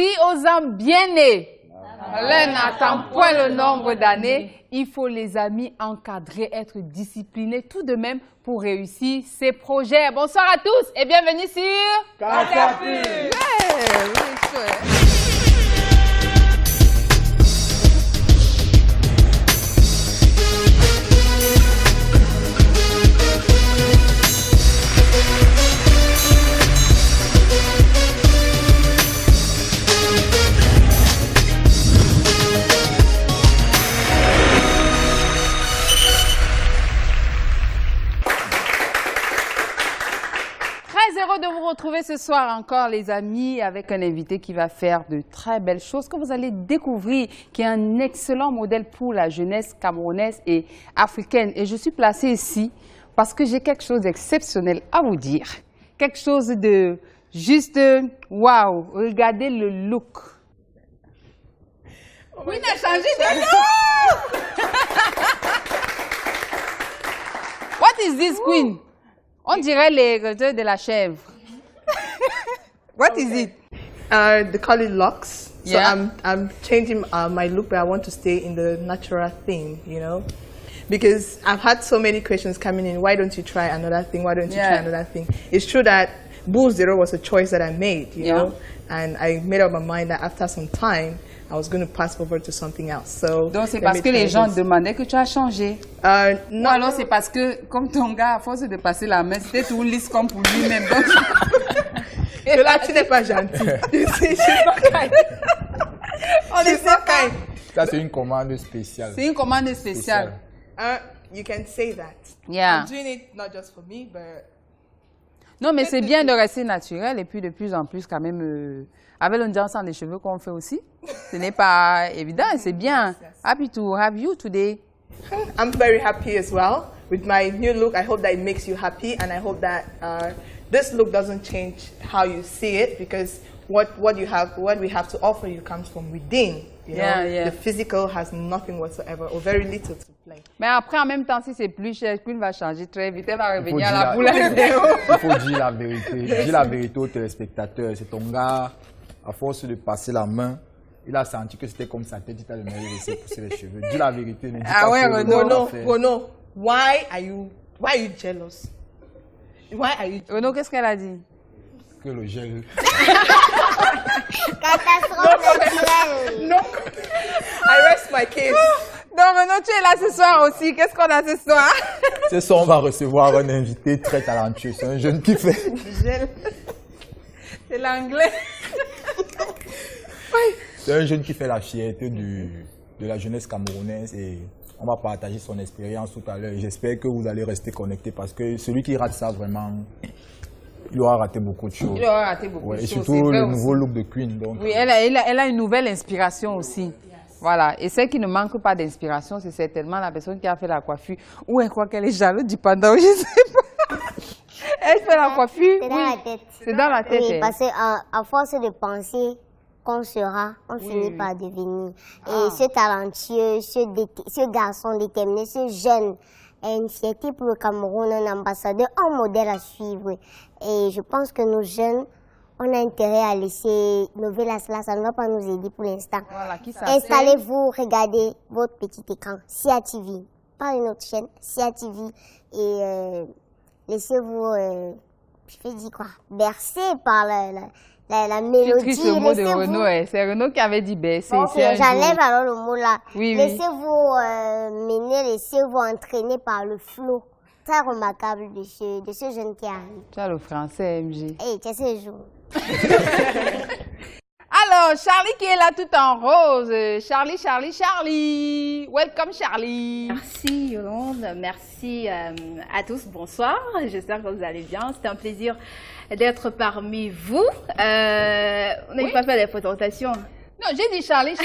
aussi aux hommes bien nés. L'un n'attend point le nombre d'années. Il faut, les amis, encadrer, être disciplinés tout de même pour réussir ses projets. Bonsoir à tous et bienvenue sur Cacapi. Heureux de vous retrouver ce soir encore, les amis, avec un invité qui va faire de très belles choses que vous allez découvrir, qui est un excellent modèle pour la jeunesse camerounaise et africaine. Et je suis placée ici parce que j'ai quelque chose d'exceptionnel à vous dire. Quelque chose de juste waouh. Regardez le look. Oui, il a changé de look. What is this, Queen? On dirait les retours de la chèvre. What is it? They call it locks. Yeah. So I'm changing my look, but I want to stay in the natural theme, you know? Because I've had so many questions coming in. Why don't you try another thing? Why don't you try another thing? It's true that Bull Zero was a choice that I made, you know? And I made up my mind that after some time, I was going to pass over to something else. So donc c'est parce que les gens demandaient que tu as changé. Non, alors c'est parce que comme ton gars, à force de passer la main, c'était tout lisse comme pour lui-même. Et là, tu n'es pas gentil. Je suis pas kind. On est pas kind. Ça, c'est une commande spéciale. C'est une commande spéciale. You can say that. Yeah. I'm doing it not just for me, but... Non, mais c'est bien de rester naturel et puis de plus en plus quand même avec l'ondance des cheveux qu'on fait aussi. Ce n'est pas évident et c'est bien. Happy to have you today. I'm very happy as well with my new look. I hope that it makes you happy, and I hope that this look doesn't change how you see it, because what we have to offer you comes from within. You know? The physical has nothing whatsoever or very little to play. Mais après, en même temps, si c'est plus cher, Queen va changer très vite. Elle va revenir à la boule à zéro. Il faut dire la vérité. Dis la vérité aux téléspectateurs. C'est ton gars, à force de passer la main, il a senti que c'était comme sa tête, il t'a donné laissé pousser les cheveux. Dis la vérité. Ne dis pas Renaud, why are you jealous? Why are you? Renaud, qu'est-ce qu'elle a dit? Que le gel. Catastrophe naturelle. Non. I rest my case. Donc Renaud, tu es là ce soir aussi. Qu'est-ce qu'on a ce soir? Ce soir, on va recevoir un invité très talentueux. C'est un jeune qui fait... C'est l'anglais. C'est un jeune qui fait la fierté de la jeunesse camerounaise et on va partager son expérience tout à l'heure. J'espère que vous allez rester connectés parce que celui qui rate ça vraiment, il aura raté beaucoup de choses. Il aura raté beaucoup de choses. Et surtout le nouveau look de Queen. Donc, oui, elle a une nouvelle inspiration aussi. Voilà. Et celle qui ne manque pas d'inspiration, c'est certainement la personne qui a fait la coiffure. Ou elle croit qu'elle est jalouse du pantalon, je ne sais pas. Elle fait la coiffure. C'est dans la tête. C'est dans la tête. Oui, parce qu'à force de penser qu'on sera, on finit par devenir. Et ce talentueux, ce garçon déterminé, ce jeune, est une fierté pour le Cameroun, un ambassadeur, un modèle à suivre. Et je pense que nos jeunes, on a intérêt à laisser Novelas là, ça ne va pas nous aider pour l'instant. Voilà, installez-vous, regardez votre petit écran, Sia TV, pas une autre chaîne, Sia TV, et laissez-vous, je vais dire quoi, bercer par la mélodie. C'est le mot de Renaud, c'est Renaud qui avait dit bercer. Ok, j'enlève alors le mot là. Oui, laissez-vous mener, laissez-vous entraîner par le flow très remarquable de ce jeune qui arrive. Tu as le français, MG. Hey, tu sais ce jour. Alors, Charlie qui est là tout en rose. Charlie. Welcome, Charlie. Merci, Yolande. Merci à tous. Bonsoir. J'espère que vous allez bien. C'est un plaisir d'être parmi vous. On n'a pas fait les présentations. Non, j'ai dit Charlie.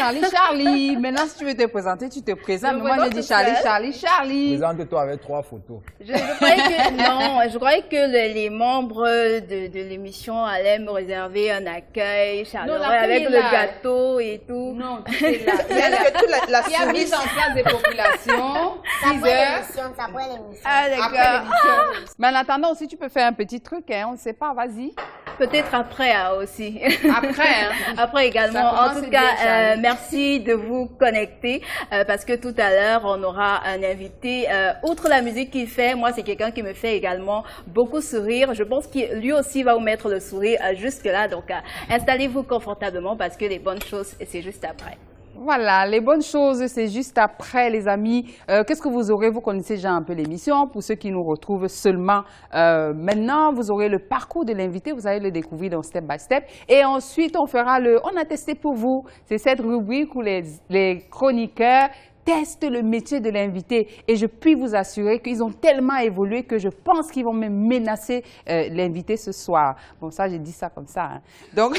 Maintenant, si tu veux te présenter, tu te présentes. Mais moi, j'ai dit Charlie. Présente-toi avec 3 photos. Je croyais que les membres de l'émission allaient me réserver un accueil chaleureux avec le gâteau et tout. Non, c'est là. Il y a mise en place des populations. 6 heures. Ça prend l'émission. Ah, d'accord. Mais en attendant aussi, tu peux faire un petit truc, hein, on ne sait pas, vas-y. Peut-être après aussi. Après, hein. Après également. En tout cas, merci de vous connecter parce que tout à l'heure, on aura un invité. Outre la musique qu'il fait, moi, c'est quelqu'un qui me fait également beaucoup sourire. Je pense que lui aussi va vous mettre le sourire jusque-là. Donc, installez-vous confortablement parce que les bonnes choses, c'est juste après. Voilà, les bonnes choses, c'est juste après, les amis. Qu'est-ce que vous aurez? Vous connaissez déjà un peu l'émission. Pour ceux qui nous retrouvent seulement maintenant, vous aurez le parcours de l'invité. Vous allez le découvrir dans Step by Step. Et ensuite, on fera On a testé pour vous. C'est cette rubrique où les chroniqueurs testent le métier de l'invité. Et je puis vous assurer qu'ils ont tellement évolué que je pense qu'ils vont même menacer l'invité ce soir. Bon, ça, j'ai dit ça comme ça. Hein. Donc...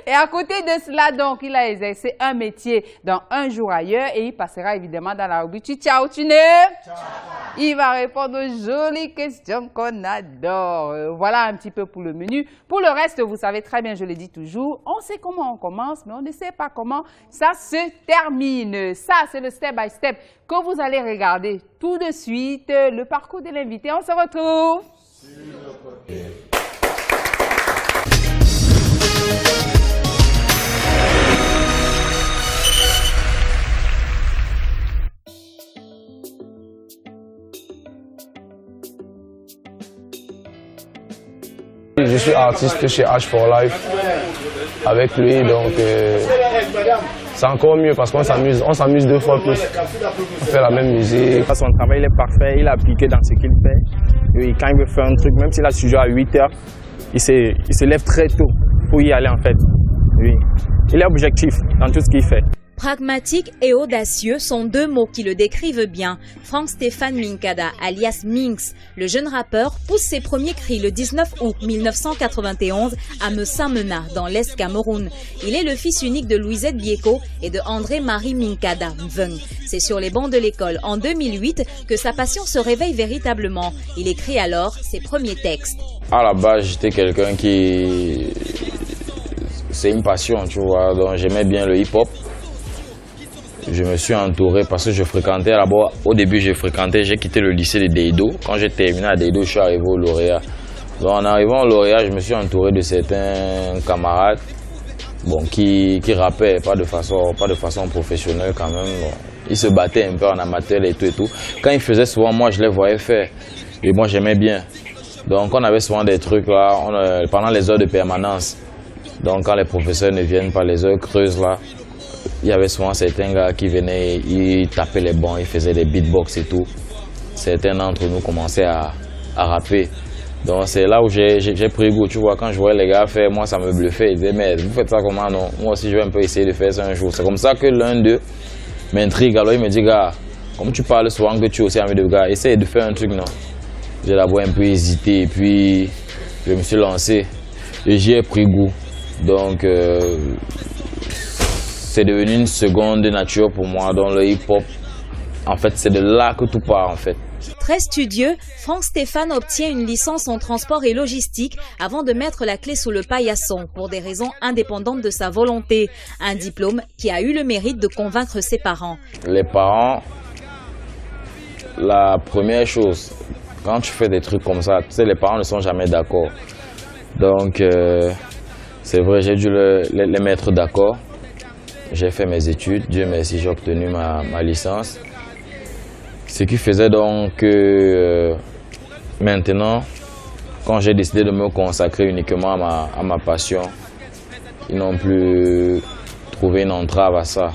Et à côté de cela, donc, il a exercé un métier dans Un jour ailleurs et il passera évidemment dans la rubrique Ciao, tu n'es? Il va répondre aux jolies questions qu'on adore. Voilà un petit peu pour le menu. Pour le reste, vous savez très bien, je le dis toujours, on sait comment on commence, mais on ne sait pas comment ça se termine. Ça, c'est le step by step que vous allez regarder tout de suite. Le parcours de l'invité, on se retrouve. Je suis artiste chez H4Life avec lui, donc c'est encore mieux parce qu'on s'amuse 2 fois plus. On fait la même musique. Son travail il est parfait, il est appliqué dans ce qu'il fait. Et quand il veut faire un truc, même s'il a sujet à 8 heures, il se lève très tôt pour y aller en fait. Oui. Il est objectif dans tout ce qu'il fait. Pragmatique et audacieux sont 2 mots qui le décrivent bien. Frank-Stéphane Minkada, alias Minx, le jeune rappeur, pousse ses premiers cris le 19 août 1991 à Messamena, dans l'Est Cameroun. Il est le fils unique de Louisette Bieko et de André-Marie Minkada, Mveng. C'est sur les bancs de l'école en 2008 que sa passion se réveille véritablement. Il écrit alors ses premiers textes. À la base, j'étais quelqu'un qui... C'est une passion, tu vois, donc j'aimais bien le hip-hop. Je me suis entouré parce que je fréquentais d'abord, au début j'ai quitté le lycée de Deido. Quand j'ai terminé à Deido, je suis arrivé au lauréat. Donc en arrivant au lauréat, je me suis entouré de certains camarades qui rappaient, pas de façon professionnelle quand même. Bon. Ils se battaient un peu en amateur et tout. Quand ils faisaient souvent, moi je les voyais faire et moi j'aimais bien. Donc on avait souvent des trucs là, pendant les heures de permanence. Donc quand les professeurs ne viennent pas, les heures creuses là, il y avait souvent certains gars qui venaient, ils tapaient les bancs, ils faisaient des beatbox et tout. Certains d'entre nous commençaient à rapper. Donc c'est là où j'ai pris goût, tu vois, quand je voyais les gars faire, moi ça me bluffait. Ils disaient, mais vous faites ça comment? Non, moi aussi je vais un peu essayer de faire ça un jour. C'est comme ça que l'un d'eux m'intrigue. Alors il me dit, gars, comme tu parles souvent que tu es aussi ami de gars, essaye de faire un truc, non? J'ai d'abord un peu hésité et puis je me suis lancé et j'y ai pris goût. Donc c'est devenu une seconde nature pour moi dans le hip-hop. En fait, c'est de là que tout part en fait. Très studieux, Frank-Stéphane obtient une licence en transport et logistique avant de mettre la clé sous le paillasson pour des raisons indépendantes de sa volonté. Un diplôme qui a eu le mérite de convaincre ses parents. Les parents, la première chose, quand tu fais des trucs comme ça, tu sais, les parents ne sont jamais d'accord. Donc, c'est vrai, j'ai dû les mettre d'accord. J'ai fait mes études, Dieu merci, j'ai obtenu ma licence. Ce qui faisait donc que maintenant, quand j'ai décidé de me consacrer uniquement à ma passion, ils n'ont plus trouvé une entrave à ça.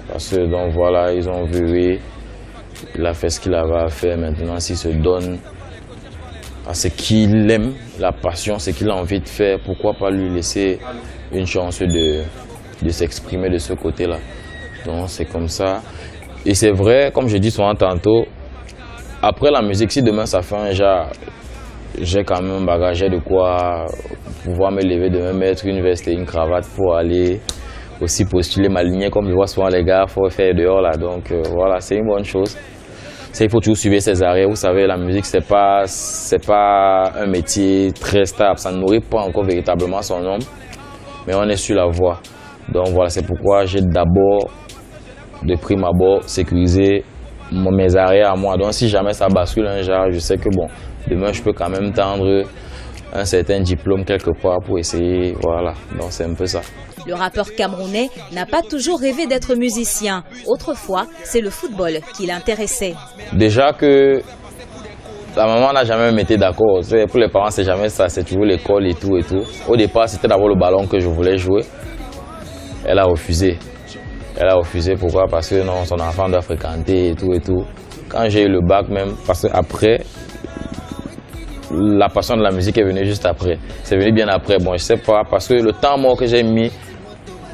Parce que donc voilà, ils ont vu, oui, il a fait ce qu'il avait à faire. Maintenant, s'il se donne à ce qu'il aime, la passion, ce qu'il a envie de faire, pourquoi pas lui laisser une chance de s'exprimer de ce côté-là. Donc c'est comme ça. Et c'est vrai, comme je dis souvent tantôt, après la musique, si demain ça fait un genre, j'ai quand même un bagage de quoi pouvoir me lever demain, mettre une veste et une cravate pour aller aussi postuler, m'aligner comme je vois souvent les gars, il faut faire dehors là. Donc voilà, c'est une bonne chose. Il faut toujours suivre ses arrêts. Vous savez, la musique, c'est pas un métier très stable. Ça ne nourrit pas encore véritablement son homme, mais on est sur la voie. Donc voilà, c'est pourquoi j'ai d'abord, de prime abord, sécurisé mes arrêts à moi. Donc si jamais ça bascule un genre, je sais que bon, demain je peux quand même tendre un certain diplôme quelque part pour essayer, voilà, donc c'est un peu ça. Le rappeur camerounais n'a pas toujours rêvé d'être musicien. Autrefois, c'est le football qui l'intéressait. Déjà que la maman n'a jamais été d'accord. Pour les parents, c'est jamais ça, c'est toujours l'école et tout et tout. Au départ, c'était d'abord le ballon que je voulais jouer. Elle a refusé. Elle a refusé, pourquoi? Parce que non, son enfant doit fréquenter et tout et tout. Quand j'ai eu le bac même, parce qu'après, la passion de la musique est venue juste après. C'est venu bien après. Bon, je sais pas, parce que le temps mort que j'ai mis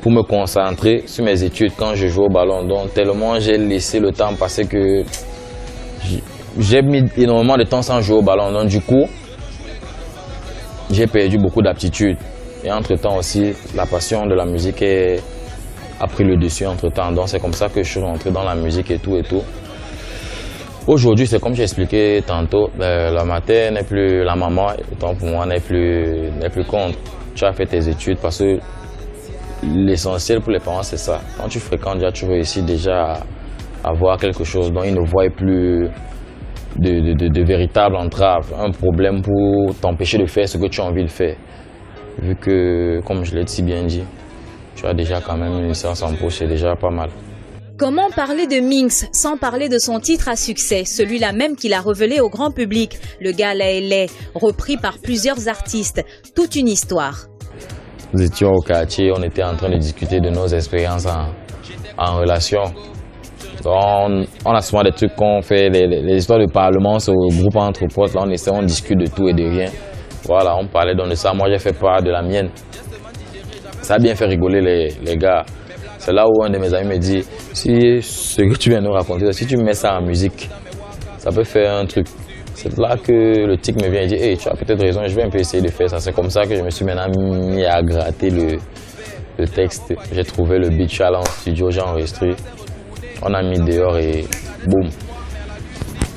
pour me concentrer sur mes études quand je joue au ballon, donc tellement j'ai laissé le temps passer que j'ai mis énormément de temps sans jouer au ballon. Donc du coup, j'ai perdu beaucoup d'aptitudes. Et entre-temps aussi, la passion de la musique a pris le dessus entre-temps. Donc c'est comme ça que je suis rentré dans la musique et tout et tout. Aujourd'hui, c'est comme j'ai expliqué tantôt, la mater n'est plus la maman, donc pour moi n'est plus compte. Tu as fait tes études parce que l'essentiel pour les parents, c'est ça. Quand tu fréquentes, tu réussis déjà à avoir quelque chose dont ils ne voient plus de véritables entraves, un problème pour t'empêcher de faire ce que tu as envie de faire. Vu que, comme je l'ai si bien dit, tu as déjà quand même une licence en poche, c'est déjà pas mal. Comment parler de Minx sans parler de son titre à succès, celui-là même qu'il a révélé au grand public, le Galaélé, repris par plusieurs artistes, toute une histoire. Nous étions au quartier, on était en train de discuter de nos expériences en relation. On a souvent des trucs qu'on fait, les histoires de parlement, c'est au groupe entre potes, là on discute de tout et de rien. Voilà, on parlait donc de ça, moi j'ai fait part de la mienne. Ça a bien fait rigoler les gars. C'est là où un de mes amis me dit, si ce que tu viens de nous raconter, si tu mets ça en musique, ça peut faire un truc. C'est là que le tic me vient et dit, hey, tu as peut-être raison, je vais un peu essayer de faire ça. C'est comme ça que je me suis maintenant mis à gratter le texte. J'ai trouvé le beat, je suis allé en studio, j'ai enregistré. On a mis dehors et boum.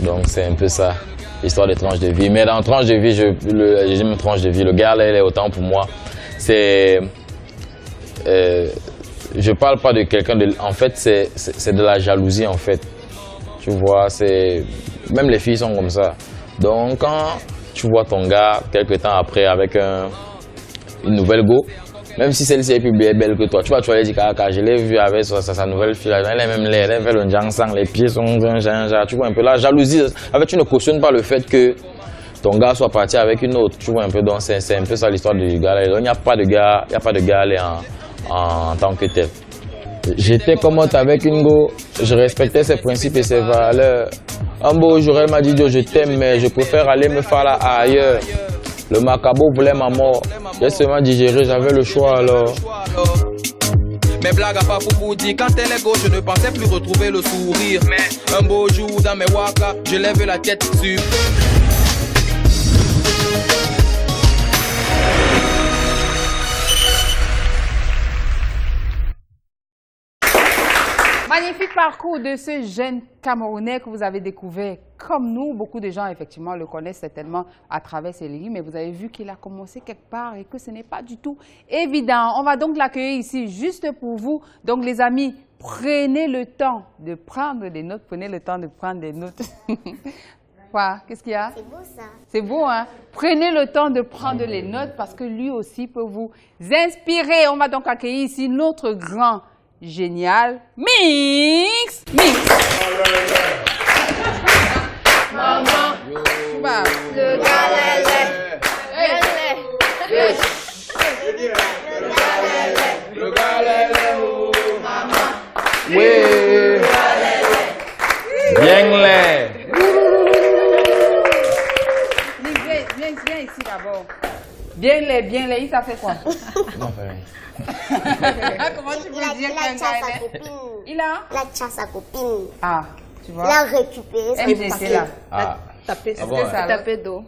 Donc c'est un peu ça, l'histoire des tranches de vie. Mais dans tranche de vie, j'aime une tranche de vie. Le gars là, il est autant pour moi. C'est... je parle pas de quelqu'un de... En fait, c'est de la jalousie en fait. Tu vois, c'est... Même les filles sont comme ça. Donc quand tu vois ton gars, quelques temps après, avec une nouvelle go, même si celle-ci est plus belle que toi, tu vas aller dire je l'ai vu avec sa nouvelle fille, elle est même laide, elle fait le jangsang, les pieds sont tu vois un peu la jalousie. En fait, tu ne cautionnes pas le fait que ton gars soit parti avec une autre, tu vois un peu. Donc c'est un peu ça l'histoire du gars. Il n'y a pas de gars en tant que tel. J'étais commode avec une go, je respectais ses principes et ses valeurs. Un beau jour, elle m'a dit, je t'aime, mais je préfère aller me faire là ailleurs. Le macabo voulait ma mort. J'ai seulement digéré, j'avais le choix alors. Mes blagues à pas pour dire, quand elle est gauche, je ne pensais plus retrouver le sourire. Mais un beau jour dans mes waka, je lève la tête sur. Magnifique parcours de ce jeune Camerounais que vous avez découvert comme nous. Beaucoup de gens, effectivement, le connaissent certainement à travers ses livres, mais vous avez vu qu'il a commencé quelque part et que ce n'est pas du tout évident. On va donc l'accueillir ici juste pour vous. Donc, les amis, prenez le temps de prendre des notes. Prenez le temps de prendre des notes. Quoi? Qu'est-ce qu'il y a? C'est beau ça. C'est beau, hein? Prenez le temps de prendre les notes parce que lui aussi peut vous inspirer. On va donc accueillir ici notre grand génial Minx. Maman, le Galaélé. Le Galaélé, maman. Oui. Bien les. Viens ici d'abord. Bien les, il t'a fait quoi? Non, rien. Comment tu peux dire qu'un gars il a tué sa copine. Ah, tu vois. Il a récupéré sa copine. MGC là. Ah. Taper. Ah bon, ça. Taper d'eau.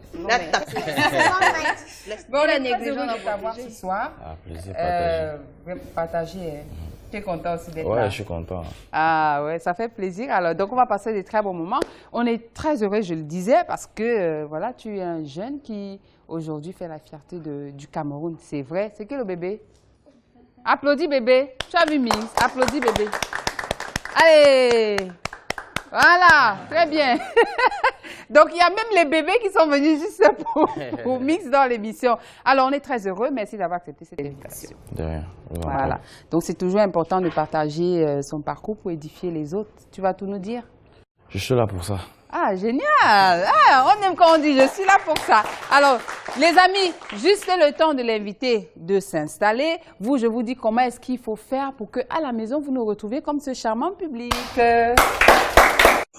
Bon, on est négligent de t'avoir ce soir. Ah, plaisir Partager. Tu es content aussi d'être là? Ouais, je suis content. Ah ouais, ça fait plaisir. Alors, donc on va passer des très bons moments. On est très heureux, je le disais, parce que voilà, tu es un jeune qui aujourd'hui fait la fierté du Cameroun. C'est vrai. C'est que le bébé? Applaudis bébé. Tu as vu Minx? Applaudis bébé. Allez. Voilà, très bien. Donc, il y a même les bébés qui sont venus juste pour Mix dans l'émission. Alors, on est très heureux. Merci d'avoir accepté cette invitation. De rien. Voilà. Donc, c'est toujours important de partager son parcours pour édifier les autres. Tu vas tout nous dire? Je suis là pour ça. Ah, génial! Ah, on aime quand on dit « je suis là pour ça ». Alors, les amis, juste le temps de l'inviter de s'installer. Vous, je vous dis comment est-ce qu'il faut faire pour qu'à la maison, vous nous retrouviez comme ce charmant public.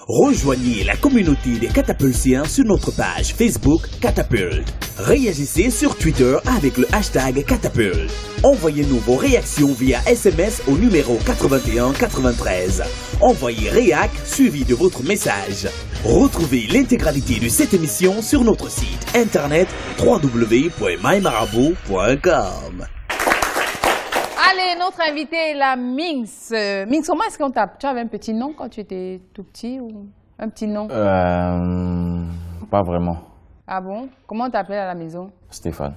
Rejoignez la communauté des catapultiens sur notre page Facebook Catapulte. Réagissez sur Twitter avec le hashtag Catapulte. Envoyez-nous vos réactions via SMS au numéro 81 93. Envoyez réac suivi de votre message. Retrouvez l'intégralité de cette émission sur notre site internet www.mymarabout.com. Allez, notre invitée est la Minx. Minx, comment est-ce qu'on t'appelle? Tu avais un petit nom quand tu étais tout petit ou un petit nom? Pas vraiment. Ah bon? Comment on t'appelle à la maison? Stéphane.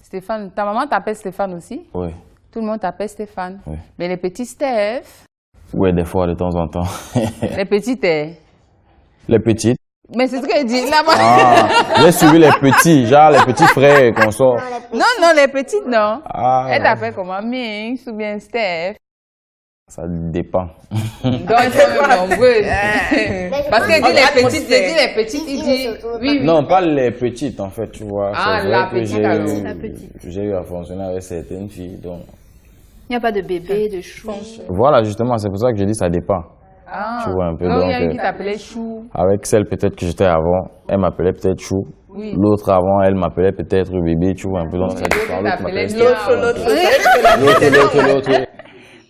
Stéphane. Ta maman t'appelle Stéphane aussi? Oui. Tout le monde t'appelle Stéphane? Oui. Mais les petits Steph? Oui, des fois, de temps en temps. Les petits Les petites. Mais c'est ce qu'elle dit là-bas. Ah, j'ai suivi les petits, genre les petits frères qu'on sort. Non, les petites, non. Ah, Elle t'appelle comment? Minx ou bien Steph? ça dépend. Donc, ils sont nombreux. Parce qu'elle dit les petites, il dit oui. Non, pas les petites en fait, tu vois. Ah, c'est la vrai que petite alors. j'ai eu à fonctionner avec certaines filles. Donc... Il n'y a pas de bébé, de chou. Voilà, justement, c'est pour ça que je dis ça dépend. Ah. Tu vois un peu. Donc, Donc, il y a une qui t'appelait Chou. avec celle peut-être que j'étais avant, elle m'appelait peut-être Chou. Oui. L'autre avant, elle m'appelait peut-être bébé, tu vois un peu. Donc ça dépend. L'autre.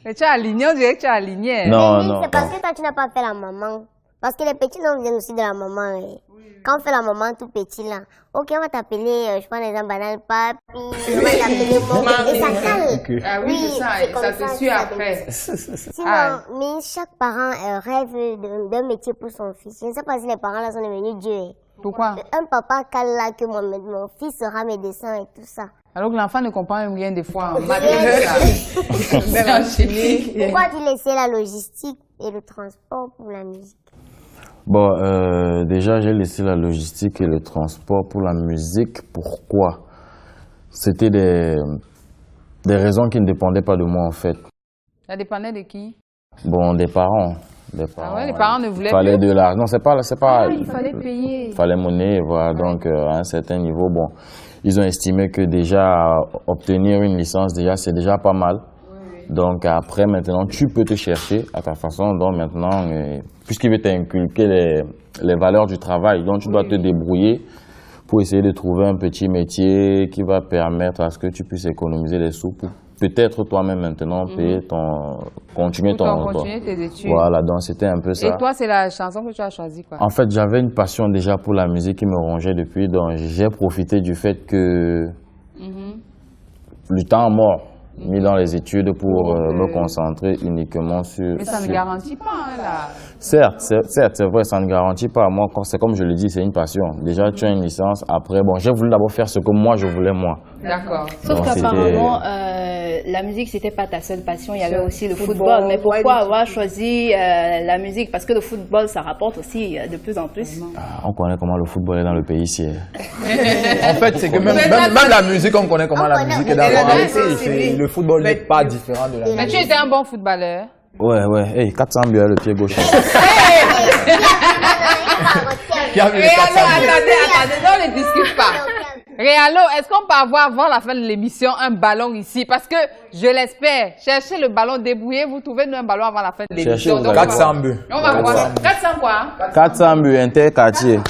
Mais tu as aligné, on dirait que tu as aligné. Non, Oui, non. c'est parce que toi, tu n'as pas fait la maman. Parce que les petits noms viennent aussi de la maman. Quand on fait la maman tout petit là, ok, on va t'appeler, je prends l'exemple banal, papi, on va t'appeler maman, et ça calme. Ah oui, c'est ça, et ça te suit après. Sinon, mais chaque parent rêve d'un métier pour son fils. Je ne sais pas si les parents là sont devenus dieux. Pourquoi? Un papa cale là que mon fils sera médecin et tout ça. Alors que l'enfant ne comprend même rien des fois en maths. Pourquoi tu laissais la logistique et le transport pour la musique? Bon, déjà, j'ai laissé la logistique et le transport pour la musique. Pourquoi? C'était des raisons qui ne dépendaient pas de moi, en fait. Ça dépendait de qui? Bon, des parents. Ah ouais, les parents ne voulaient fallait plus? de l'argent. Non, c'est pas... Ah, il fallait payer. Il fallait monnaie, voilà. Donc, à un certain niveau, bon, ils ont estimé que déjà, obtenir une licence, déjà, c'est déjà pas mal. Donc après, maintenant, tu peux te chercher à ta façon. Donc maintenant, puisqu'il veut t'inculquer les valeurs du travail, donc tu dois te débrouiller pour essayer de trouver un petit métier qui va permettre à ce que tu puisses économiser les sous pour peut-être toi-même maintenant payer continuer tes études. Voilà, donc c'était un peu ça. Et toi, c'est la chanson que tu as choisie, quoi? En fait, j'avais une passion déjà pour la musique qui me rongeait depuis, donc j'ai profité du fait que le temps mort mis dans les études pour me concentrer uniquement sur... Mais ça ne garantit pas, hein, là. Certes, c'est vrai, ça ne garantit pas. Moi, c'est comme je le dis, c'est une passion. Déjà, tu as une licence. Après, bon, j'ai voulu d'abord faire ce que moi, je voulais, moi. D'accord. Sauf qu'apparemment, la musique, c'était pas ta seule passion. Il y avait aussi le football. Mais pourquoi avoir choisi la musique? Parce que le football, ça rapporte aussi de plus en plus. On connaît comment le football est dans le pays ici. En fait, c'est que même la musique, on connaît comment la musique est dans le pays. Le football n'est pas différent de la musique. Mais tu étais un bon footballeur. Ouais. Hey, 400 buts, le pied gauche. Attendez, on ne discute pas. Réalo, est-ce qu'on peut avoir avant la fin de l'émission un ballon ici? Parce que, je l'espère, cherchez le ballon, débrouillez-vous, trouvez-nous un ballon avant la fin de l'émission. 400 buts. On va voir. 400 quoi? 400 buts, interquartier.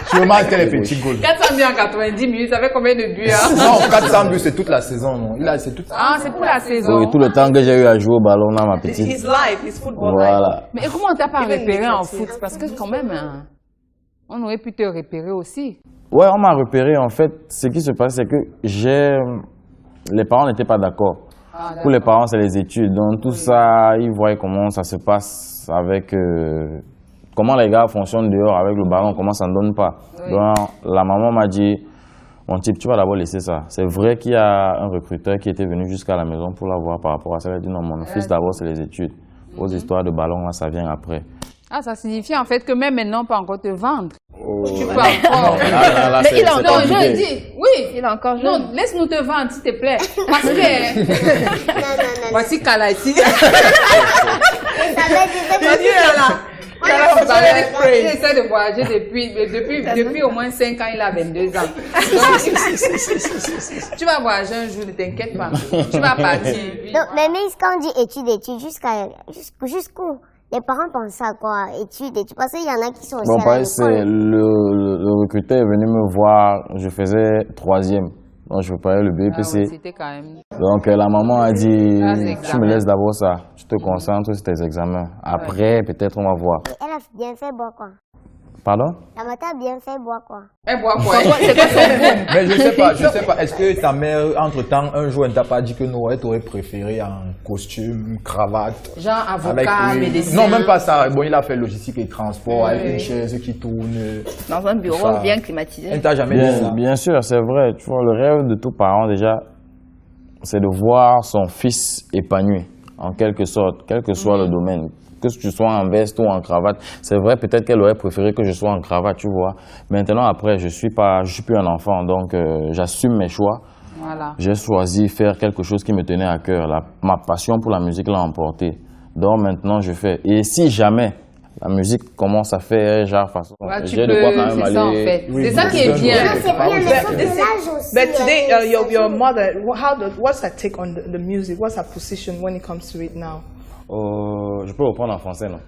Sûrement c'était les petits goals. 400 buts en 90 minutes, ça fait combien de buts? Non, 400 buts, c'est toute la saison. Non. C'est pour la saison. Oui, tout le temps que j'ai eu à jouer au ballon dans ma petite. His life, his football voilà. life. Mais comment t'as pas repéré en foot? Parce que quand même, on aurait pu te repérer aussi. Ouais, on m'a repéré. En fait, ce qui se passe, c'est que les parents n'étaient pas d'accord. Pour les parents, c'est les études. Donc tout ça, ils voyaient comment ça se passe avec... comment les gars fonctionnent dehors avec le ballon, comment ça ne donne pas. Donc la maman m'a dit, mon type, tu vas d'abord laisser ça. C'est vrai qu'il y a un recruteur qui était venu jusqu'à la maison pour la voir par rapport à ça. Elle a dit, non, mon fils d'abord, c'est les études. Aux histoires de ballon, là, ça vient après. Ah, ça signifie en fait que même maintenant, on peut encore te vendre. Oh. Tu peux encore. Mais il est encore jeune. jeune. Je dis, oui. Il est encore jeune. Non, laisse-nous te vendre, s'il te plaît. Parce que... Non. Voici Kala ici. Ça Il essaie de voyager depuis au moins 5 ans, il a 22 ans. Donc, tu vas voyager un jour, ne t'inquiète pas. Tu vas partir. Donc, mais quand on dit études, jusqu'où? Les parents pensent à quoi? Études, parce qu'il y en a qui sont aussi Bon, à l'école. le recruteur est venu me voir, je faisais 3e. Donc, je préparais le BPC. Ah ouais, c'était quand même... Donc, la maman a dit, tu me examens. laisses d'abord ça. Tu te concentres sur tes examens. Après, peut-être, on va voir. Et elle a bien fait boire quoi? Pardon? La matin a bien fait boire quoi? Elle boit quoi? Mais je sais pas. Est-ce que ta mère, entre-temps, un jour, elle t'a pas dit que non, elle t'aurait préféré en costume, cravate? Genre avocat, médecin. Non, même pas ça. Bon, il a fait logistique et transport avec une chaise qui tourne. Dans un bureau bien climatisé. Elle t'a jamais dit ça? Bien sûr, c'est vrai. Tu vois, le rêve de tout parent, déjà, c'est de voir son fils épanoui, en quelque sorte, quel que soit le domaine. Que tu sois en veste ou en cravate, c'est vrai, peut-être qu'elle aurait préféré que je sois en cravate, tu vois. Maintenant, après, je suis plus un enfant, donc j'assume mes choix. Voilà. J'ai choisi faire quelque chose qui me tenait à cœur. Ma passion pour la musique l'a emporté. Donc maintenant, je fais. Et si jamais la musique commence à faire genre façon, Ouais, j'ai de quoi quand même aller. Ça, en fait. Oui, c'est ça qui est bien. C'est bien, mais sauf que l'âge aussi. But today, your mother, what's her take on the music? What's her position when it comes to it now? Je peux reprendre en français, non?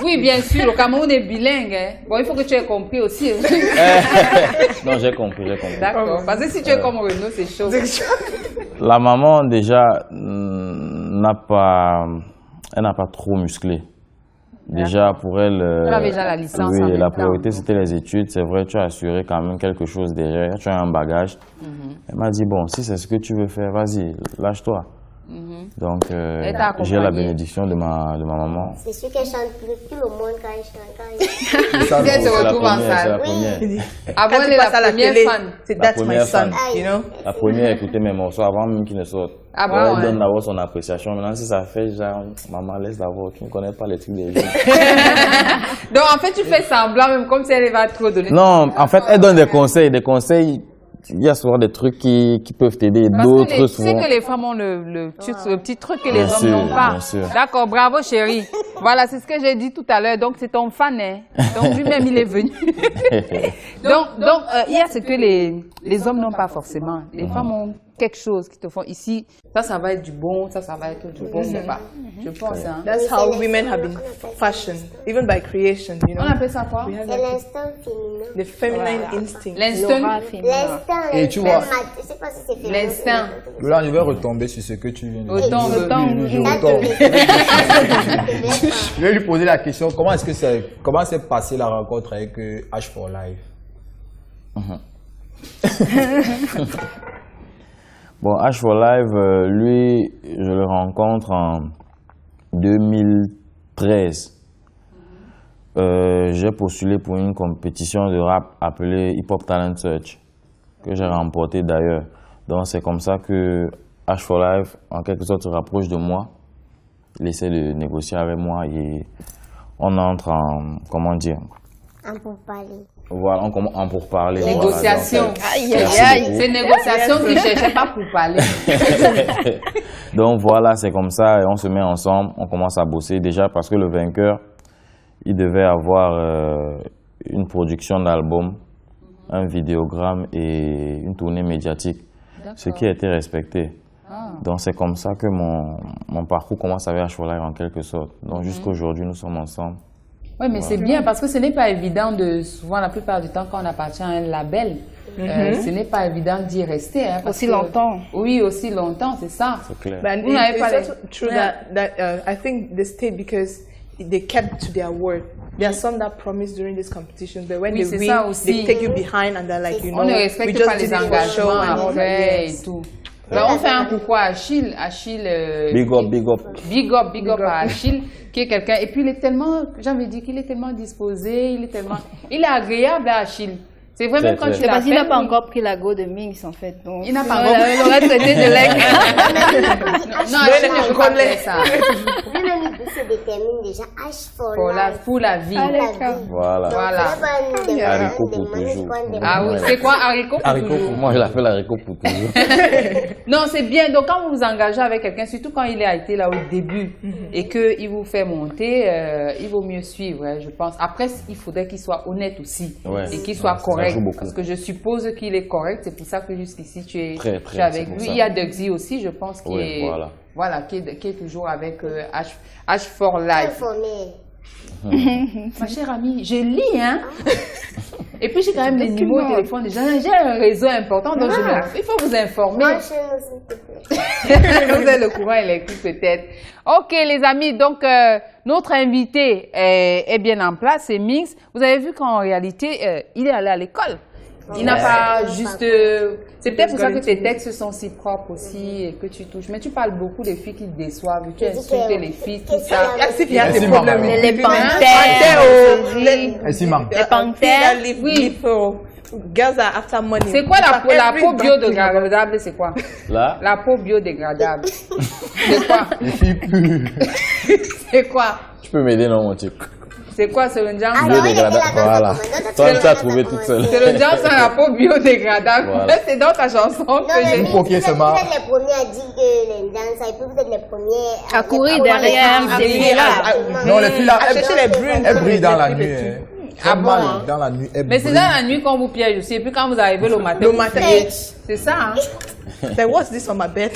Oui, bien sûr. Le Cameroun est bilingue. Hein. Bon, il faut que tu aies compris aussi. Non, j'ai compris. D'accord. Parce que si tu es comme Renaud, c'est chaud. La maman, déjà, n'a pas trop musclé. Déjà, pour elle... Elle avait déjà la licence. Oui, en même la temps. priorité, c'était les études. C'est vrai, tu as assuré quand même quelque chose derrière. Tu as un bagage. Elle m'a dit, bon, si c'est ce que tu veux faire, vas-y, lâche-toi. Donc, j'ai la bénédiction de ma maman. C'est sûr qu'elle chante plus le monde quand elle chante. Elle se retrouve en salle. Oui. Avant, elle est la première fan. C'est That's my son, fan. you know? La première à écouter mes morceaux avant même qu'ils ne sortent. Ah bon, Elle ouais. donne d'abord son appréciation. Maintenant, si ça fait genre, maman, laisse d'abord, tu ne connais pas les trucs des gens. Donc, en fait, tu fais semblant, même comme si elle va trop donner. Non, en fait, elle donne des conseils. Il y a souvent des trucs qui peuvent t'aider, d'autres Tu sais souvent. que les femmes ont le petit truc que les Bien hommes sûr, n'ont pas. bien sûr. D'accord, bravo chérie. Voilà, c'est ce que j'ai dit tout à l'heure. Donc, c'est ton fan, hein. Donc, lui-même, il est venu. donc, il y a ce que les hommes n'ont pas forcément. Les femmes ont quelque chose qui te font ici. Ça va être du bon, ça va être du bon. C'est pas. Je pense, hein. That's how women have been fashioned, even by creation, you know? On appelle ça quoi? C'est l'instinct féminin. The feminine instinct. L'instinct. L'instinct, Et tu vois, je sais pas si c'est féminin. L'instinct. Là, je vais retomber sur ce que tu viens de dire. Autant, Je retombe. Je vais lui poser la question, comment s'est passée la rencontre avec H4Live? Bon, H4Live, lui, je le rencontre en 2013. J'ai postulé pour une compétition de rap appelée Hip Hop Talent Search, que j'ai remporté d'ailleurs. Donc c'est comme ça que H4Live, en quelque sorte, se rapproche de moi. Il essaie de négocier avec moi et on entre en, comment dire? En pourparler. Voilà, on pour parler. Négociation. Aïe, aïe, aïe. C'est négociation qui ne cherchait pas pour parler. Donc voilà, c'est comme ça et on se met ensemble, on commence à bosser déjà parce que le vainqueur, il devait avoir une production d'album, un vidéogramme et une tournée médiatique, ce qui a été respecté. Donc c'est comme ça que mon parcours commence avec H4Live en quelque sorte. Donc jusqu'à aujourd'hui, nous sommes ensemble. Oui, mais c'est bien parce que ce n'est pas évident souvent la plupart du temps quand on appartient à un label, ce n'est pas évident d'y rester. Hein, Aussi longtemps. Oui, aussi longtemps, c'est ça. C'est clair. But Vous n'avez pas it's also true that I think they stayed because they kept to their word. There are some that promise during this competition, but when Oui, they c'est ça win, aussi. they take you behind and they're like, you know, On ne we respecte just pas les did it for show engagements and all that. après Yes. et tout. Alors, on fait un coucou à Achille. Big up, big up. Big up à Achille, qui est quelqu'un. Et puis, il est tellement, j'ai envie de dire qu'il est tellement disposé, il est agréable à Achille. C'est vrai, même quand tu C'est parce qu'il n'a pas l'appelles. encore pris la go de Minx en fait. Donc, Il n'a pas encore. Il aurait traité de leg. Non, Achille ne peut pas faire ça. Lui-même, se détermine déjà H for life. Pour la vie. Voilà. Haricot pour toujours. Ah oui, c'est quoi haricot pour toujours? Moi, je l'appelle haricot pour toujours. Non, c'est bien. Donc, quand vous vous engagez avec quelqu'un, surtout quand il a été là au début et qu'il vous fait monter, il vaut mieux suivre, je pense. Après, il faudrait qu'il soit honnête aussi et qu'il soit correct. Parce que je suppose qu'il est correct. C'est pour ça que jusqu'ici, tu es avec lui. Il y a Dugsy aussi, je pense, qui est... Voilà, qui est toujours avec H for Life. Ma chère amie, je lis, hein. Et puis j'ai quand même les numéros de téléphone déjà. J'ai un réseau important, donc il faut vous informer. Vous avez le courant électrique peut-être. Ok les amis, donc notre invité est bien en place, c'est Minx. Vous avez vu qu'en réalité, il est allé à l'école. Il n'a pas juste... c'est peut-être pour ça que tes textes sont si propres aussi et que tu touches. Mais tu parles beaucoup des filles qui te déçoivent. Tu insultes les filles, tout ça. Il y a des problèmes. Les panthères. Oui. Girls are after money. C'est quoi la peau biodégradable? C'est quoi? La peau biodégradable. C'est quoi? Les filles pures. C'est quoi? Tu peux m'aider, non, mon type? C'est quoi? C'est le genre biodégradable. Voilà. Toi, tu as trouvé toute seule. C'est le genre sans la peau biodégradable. Voilà. C'est dans ta chanson que j'ai. Vous êtes les premiers à dire que les gens, et puis vous êtes les premiers à courir derrière ces filles-là. Non, les filles là, elles brillent dans la nuit. Ah bon? Dans la nuit. Mais c'est dans la nuit qu'on vous piège aussi. Et puis quand vous arrivez le matin, c'est ça, hein? Then what's this on my bed?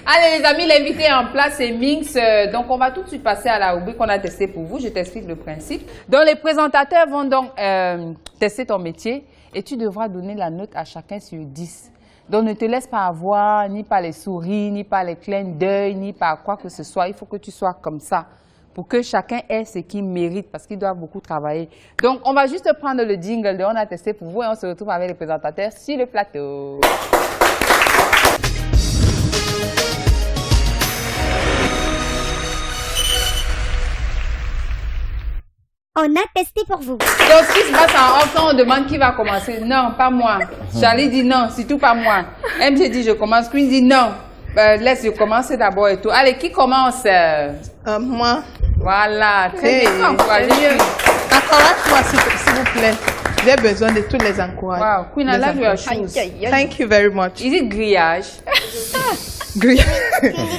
Allez les amis, l'invité en place c'est Minx. Donc on va tout de suite passer à la rubrique qu'on a testée pour vous. Je t'explique le principe. Donc les présentateurs vont donc tester ton métier et tu devras donner la note à chacun sur 10. Donc ne te laisse pas avoir ni par les souris, ni par les clins d'œil, ni par quoi que ce soit. Il faut que tu sois comme ça pour que chacun ait ce qu'il mérite parce qu'il doit beaucoup travailler. Donc on va juste prendre le jingle de On a testé pour vous et on se retrouve avec les présentateurs sur le plateau. On a testé pour vous. Donc, ce qui se passe en off, quand on demande qui va commencer, non, pas moi. Charlie dit non, surtout pas moi. MJ dit je commence, Queen dit non. Laisse, je commence d'abord et tout. Allez, qui commence? Moi. Voilà, très bien. Encourage-moi, s'il vous plaît. J'ai besoin de tous les encouragements. Wow, Queen, I love your shoes. Thank you very much. Is it grillage? Tu dis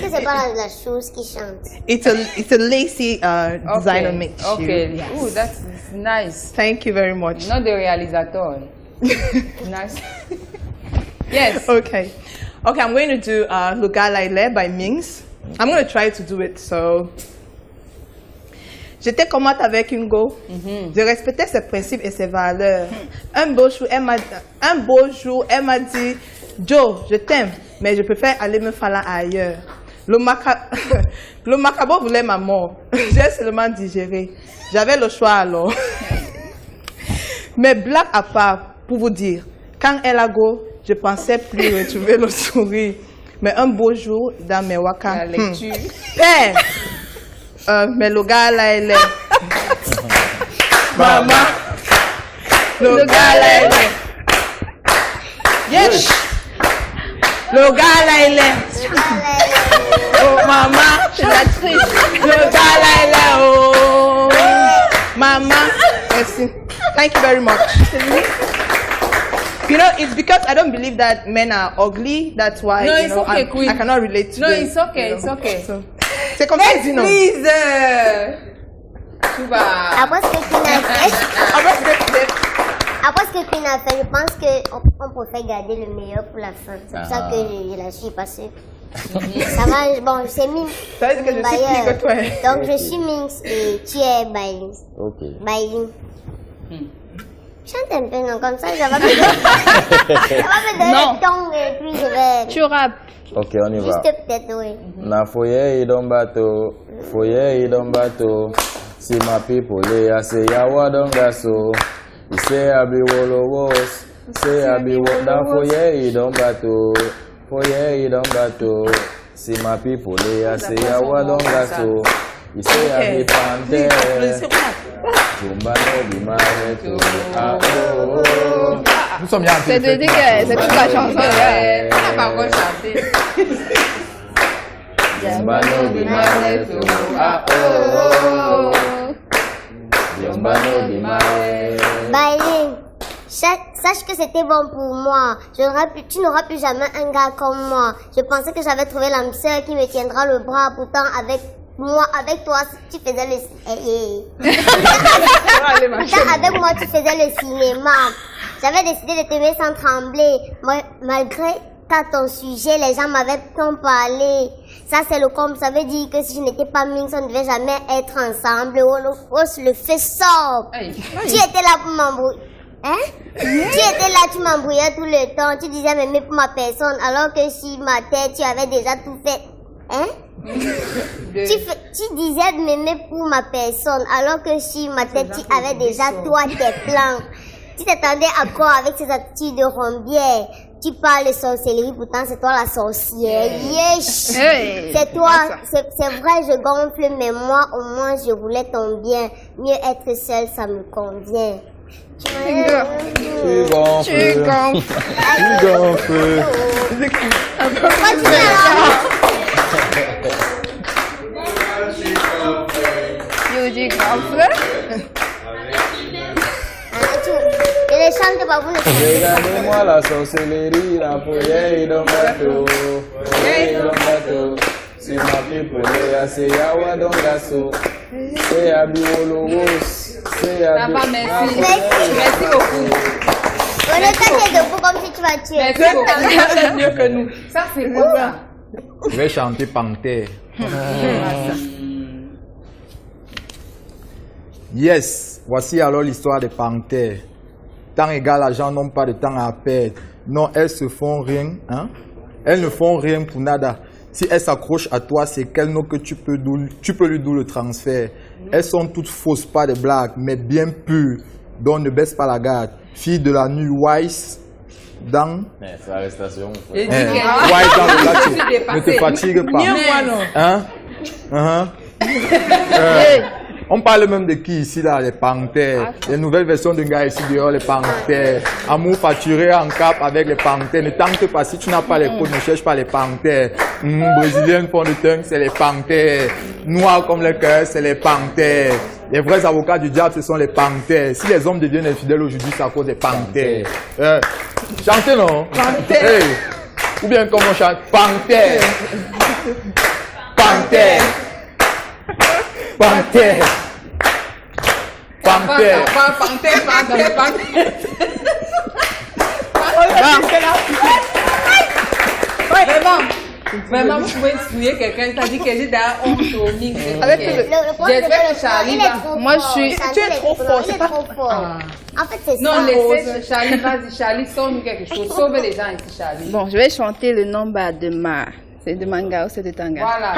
que c'est pas la chose qui chante. It's a lacy designer made shoe. Okay. Yes. Ooh, that's nice. Thank you very much. Not the realizator. Nice. Yes. Okay. Okay, I'm going to do Lugala Ile by Minx. I'm going to try to do it. So, j'étais commode avec Hugo. Je respectais ses principes et ses valeurs. Un beau jour, elle m'a dit, Joe, je t'aime, mais je préfère aller me faire ailleurs. Le macabre voulait ma mort. J'ai seulement digéré. J'avais le choix alors. Mais blague à part, pour vous dire, quand elle a go, je pensais plus retrouver le sourire. Mais un beau jour, dans mes wakas, La lecture. Père, mais le gars là, il est. Maman, le gars là, il est. Yes! Le gars là, il est. Oh, maman, c'est la triche. Le gars là, il est. Oh, maman, merci. Thank you very much. You know, it's because I don't believe that men are ugly. That's why No, you it's know, okay, Queen. I cannot relate to No, them, it's okay, you it's know. okay. So, c'est comme ça, dis non. Please, tu vas. Après ce que Queen a fait, je pense qu'on préfère garder le meilleur pour la fin. C'est pour ça que je la suis passée. Ça va, bon, c'est Minx. Ça veut dire que je suis pire que toi. Donc je suis Minx et tu es Bailey. Ok. Bailey. Chante un peu, non, comme ça, ça va me donner le ton et puis je vais... Tu rappes. Ok, on y va. Juste peut-être, oui. Na foye idon bato, si my people lay, I say yawa don gaso. You say I be wolo wos, say I be what na foye idon bato, si my people lay, I say yawa don gaso. You say I be pante, Zumba no be mareto, ah oh. Nous sommes bien. C'est toute la chanson. On n'a pas encore chanté. Yombano di Mareto, ah oh. Yombano di Mareto. Bailey, sache que c'était bon pour moi. Tu n'auras plus jamais un gars comme moi. Je pensais que j'avais trouvé l'âme sœur qui me tiendra le bras. Pourtant, avec toi, tu faisais le... Pourtant, avec moi, tu faisais le cinéma. J'avais décidé de t'aimer sans trembler. Malgré ton sujet, les gens m'avaient tant parlé. Ça, c'est le comble. Ça veut dire que si je n'étais pas Minx, on ne devait jamais être ensemble. Le fait sort. Tu étais là pour m'embrouiller. Hein? Tu étais là, tu m'embrouillais tout le temps. Tu disais m'aimer pour ma personne, alors que sur ma tête, tu avais déjà tout fait. Hein? Tu disais de m'aimer pour ma personne, alors que sur ma tête, tu avais déjà toi tes plans. Tu t'attendais à quoi avec ces attitudes de rombière? Tu parles de sorcellerie, pourtant c'est toi la sorcière. Yes. C'est toi, c'est vrai, je gonfle, mais moi au moins je voulais ton bien. Mieux être seule, ça me convient. Tu gonfles. Tu gonfles. Pourquoi tu es là? Tu gonfles. Je ne chante pas, vous ne chantez pas. Regardez-moi la sorcellerie, la poyée dans bateau. Poyée dans bateau. Si ma people, c'est Yawa dans gasso. C'est Abiologos. C'est Abiologos. Merci beaucoup. On est tâché debout comme si tu vas tuer. Merci beaucoup. Ça, mieux que nous. Ça, c'est quoi ça? Je vais chanter Panthère. Yes, voici alors l'histoire des panthères. Temps égal, les gens n'ont pas de temps à perdre. Non, elles se font rien. Hein? Elles ne font rien pour nada. Si elles s'accrochent à toi, c'est qu'elles n'ont que tu peux lui double le transfert. Elles sont toutes fausses, pas de blagues, mais bien pures. Donc ne baisse pas la garde. Fille de la nuit, wise dans... C'est l'arrestation. Wise dans le lac. Ne te fatigue pas. Hein? On parle même de qui ici là, les panthères. Les nouvelles versions de gars ici dehors, les panthères. Amour facturé en cap avec les panthères. Ne tente pas, si tu n'as pas les codes, ne cherche pas les panthères. Brésiliennes font de teint, c'est les panthères. Noirs comme le cœur, c'est les panthères. Les vrais avocats du diable, ce sont les panthères. Si les hommes deviennent infidèles aujourd'hui, c'est à cause des panthères. Chantez non? Panthères. Hey. Ou bien comment on chante? Panthères. Panthères. Panthère. Panthère. Vraiment, vous pouvez souiller quelqu'un, t'as dit que j'ai d'ailleurs honte au mix. J'espère que Charlie va... Moi, tu es trop fort. Il est trop fort. En fait, c'est ça. Non, laissez Charlie, vas-y, Charlie, sauve-nous quelque chose. Sauve les gens ici, Charlie. Bon, je vais chanter le nomba de Ma. C'est de Manga ou c'est de Tanga? Voilà.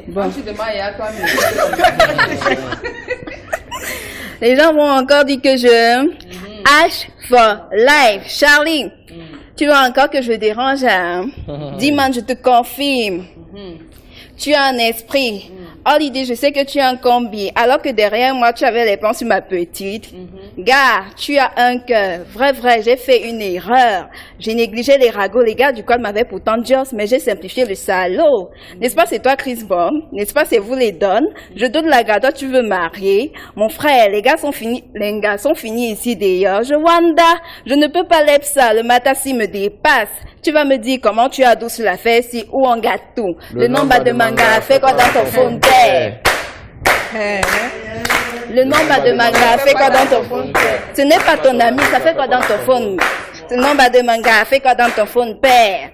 Bon. Tu demandes à toi, Les gens vont encore dire que je... H for life. Charlie, tu veux encore que je dérange, hein? Dis-moi, je te confirme. Tu as un esprit. Oh, l'idée, je sais que tu as un combi, alors que derrière moi, tu avais les plans sur ma petite. Gars, tu as un cœur. Vrai, j'ai fait une erreur. J'ai négligé les ragots. Les gars du col m'avaient pourtant Joss, mais j'ai simplifié le salaud. N'est-ce pas, c'est toi, Chris Bomb? N'est-ce pas, c'est vous les donnes? Je doute la gars, toi, tu veux marier. Mon frère, les gars sont finis ici d'ailleurs. Je ne peux pas l'être ça. Le matassi me dépasse. Tu vas me dire comment tu as d'eau sur la fesse ou en gâteau. Le nombre de manga fait quoi dans ton fond de terre? Le nombre de manga fait quoi dans ton fond de terre? Ce n'est pas ton ami, ça fait quoi dans ton fond? Le nombre de manga fait quoi dans ton fond de père?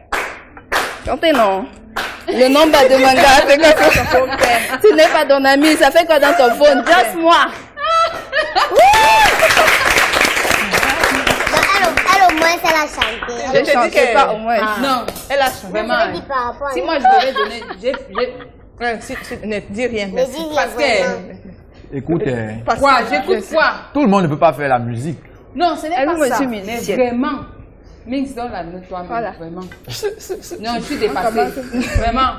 Chantez non. Le nombre de manga fait quoi dans ton fond de père? Ce n'est pas ton ami, ça fait quoi dans ton fond? Juste moi. Elle au moins, elle a chanté. Je ne chantais pas au moins. Non, elle a chanté. Vraiment. Si moi je devais donner... Ne dis rien. Parce que... Écoute, quoi? J'écoute quoi? Tout le monde ne peut pas faire la musique. Non, ce n'est pas ça. Mais musicienne. vraiment. Minx, donne la note toi-même. Voilà. Vraiment. Non, je suis dépassée. Vraiment.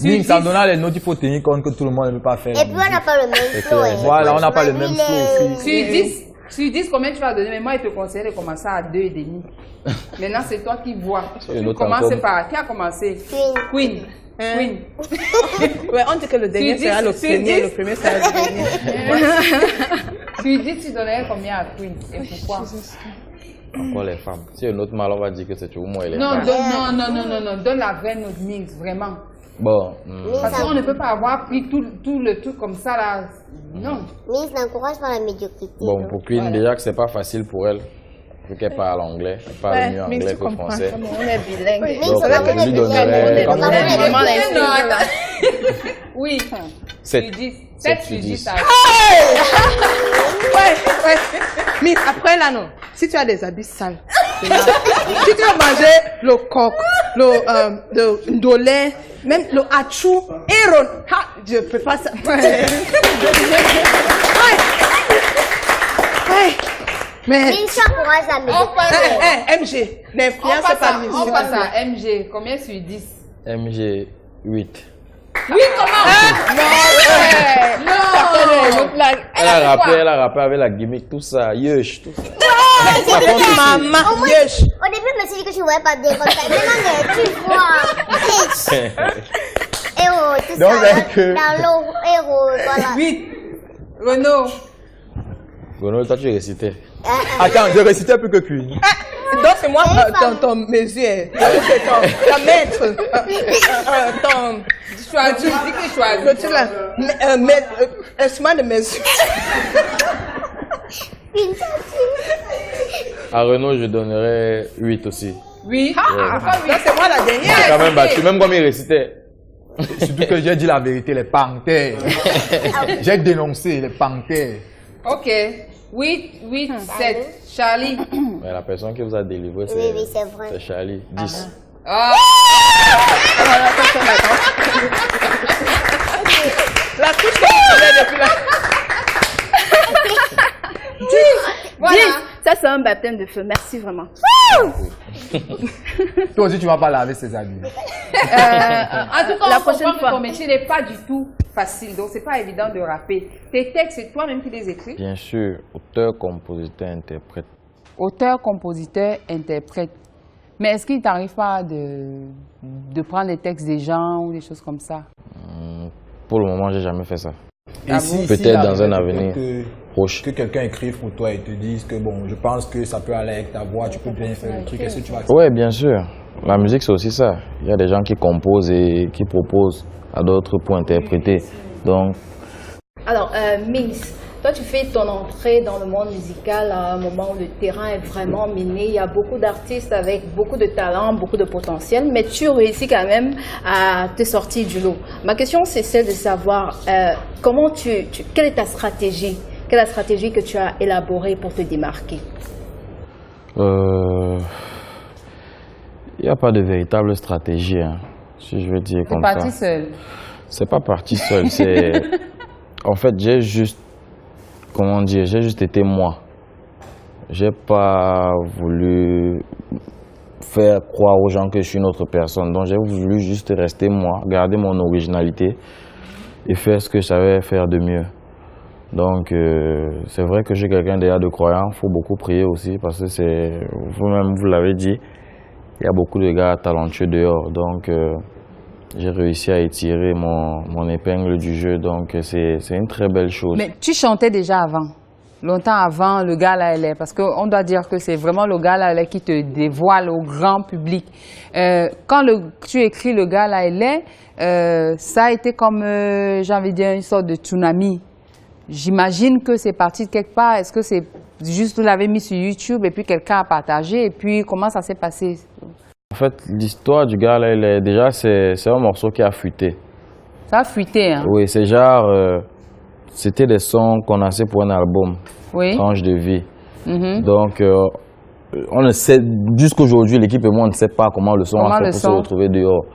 Minx, en donnant les notes, il faut tenir compte que tout le monde ne peut pas faire. Et puis on n'a pas le même flow. Voilà, on n'a pas le même flow. Sur 10, combien tu vas donner? Mais moi, il te conseille de commencer à 2,5. Maintenant, c'est toi qui vois. Tu commences par... Qui a commencé? Queen. Queen. Ouais, on dit que le dernier sera le premier sera le dernier. Tu dis, tu donnerais combien à Queen et pourquoi? Encore les femmes. Si une autre mal, on va dire que c'est tout moi et les non, femmes. non, donne la vraie note mix, vraiment. Bon. Parce qu'on ne peut pas avoir pris tout le truc comme ça là. Non. Mix n'encourage pas la médiocrité. Bon, pour Queen, déjà que c'est pas facile pour elle. Vu qu'elle parle anglais, elle parle mieux anglais que français. On est bilingue. Donc, je lui donnerais... Oui. 7. 7 sur 10. Ouais. Mais après là, non. Si tu as des habits sales, si tu veux manger le coq, le ndolé, même le hachou, je peux pas ça. Mais encourage la médiocrité. MG, l'influence pas mieux. On passe à MG. Combien sur 10? MG 8. Oui, comment? Non. Elle a rappé avec la gimmick, tout ça, yesh, tout ça. Maman, yesh. Au début, je me suis dit que tu ne voyais pas bien comme ça. Maintenant, tu vois. Héros, tout ça. Dans l'eau, héros, voilà. 8. Renaud. Renaud, toi tu récitais. Attends, je récitais plus que Queen. Donc c'est moi ton mesure, ton maître, ton... Tu dis que choisis. Instrument de mesure. À Renaud, je donnerais 8 aussi. Oui. Donc c'est moi la dernière. J'ai quand même battu, même comme il récitait. Surtout que j'ai dit la vérité, les panthères. J'ai dénoncé les panthères. Ok. 8, 7. Charlie. Mais la personne qui vous a délivré, Oui, c'est vrai. c'est Charlie. 10. Ah. La touche que je faisais depuis là. 10. Ça, c'est un baptême de feu. Merci vraiment. Toi aussi, tu vas pas laver ces habits. En tout cas, la prochaine fois. Ton métier n'est pas du tout facile, donc c'est pas évident de rapper. Tes textes, c'est toi-même qui les écris? Bien sûr, auteur, compositeur, interprète. Auteur, compositeur, interprète. Mais est-ce qu'il t'arrive pas de prendre les textes des gens ou des choses comme ça? Pour le moment, j'ai jamais fait ça. Et si peut-être dans un avenir proche. Que quelqu'un écrive pour toi et te dise que bon, je pense que ça peut aller avec ta voix, tu peux bien faire le truc, est-ce que tu vas accepter? Oui, bien sûr. La musique, c'est aussi ça. Il y a des gens qui composent et qui proposent à d'autres pour interpréter. Donc... Alors, Minx, toi, tu fais ton entrée dans le monde musical à un moment où le terrain est vraiment miné. Il y a beaucoup d'artistes avec beaucoup de talent, beaucoup de potentiel, mais tu réussis quand même à te sortir du lot. Ma question, c'est celle de savoir comment quelle est ta stratégie? Quelle est la stratégie que tu as élaborée pour te démarquer? Il n'y a pas de véritable stratégie, hein, si je veux dire comme ça. C'est parti seul? C'est pas parti seul, c'est... En fait, j'ai juste été moi. J'ai pas voulu faire croire aux gens que je suis une autre personne. Donc j'ai voulu juste rester moi, garder mon originalité et faire ce que je savais faire de mieux. Donc c'est vrai que je suis quelqu'un déjà de croyant, il faut beaucoup prier aussi parce que c'est, vous-même vous l'avez dit, il y a beaucoup de gars talentueux dehors. Donc j'ai réussi à étirer mon épingle du jeu, donc c'est une très belle chose. Mais tu chantais déjà avant, longtemps avant le Gala LA, parce qu'on doit dire que c'est vraiment le Gala LA qui te dévoile au grand public. Quand tu écris le Gala LA, ça a été comme, j'ai envie de dire, une sorte de tsunami. J'imagine que c'est parti de quelque part. Est-ce que c'est juste vous l'avez mis sur YouTube et puis quelqu'un a partagé et puis comment ça s'est passé? En fait, l'histoire du gars là, déjà c'est un morceau qui a fuité. Ça a fuité, hein? Oui, c'est genre, c'était des sons qu'on a fait pour un album, oui. Tranche de vie. Donc, on ne sait, jusqu'aujourd'hui, l'équipe et moi, on ne sait pas comment le son a fait pour se retrouver dehors.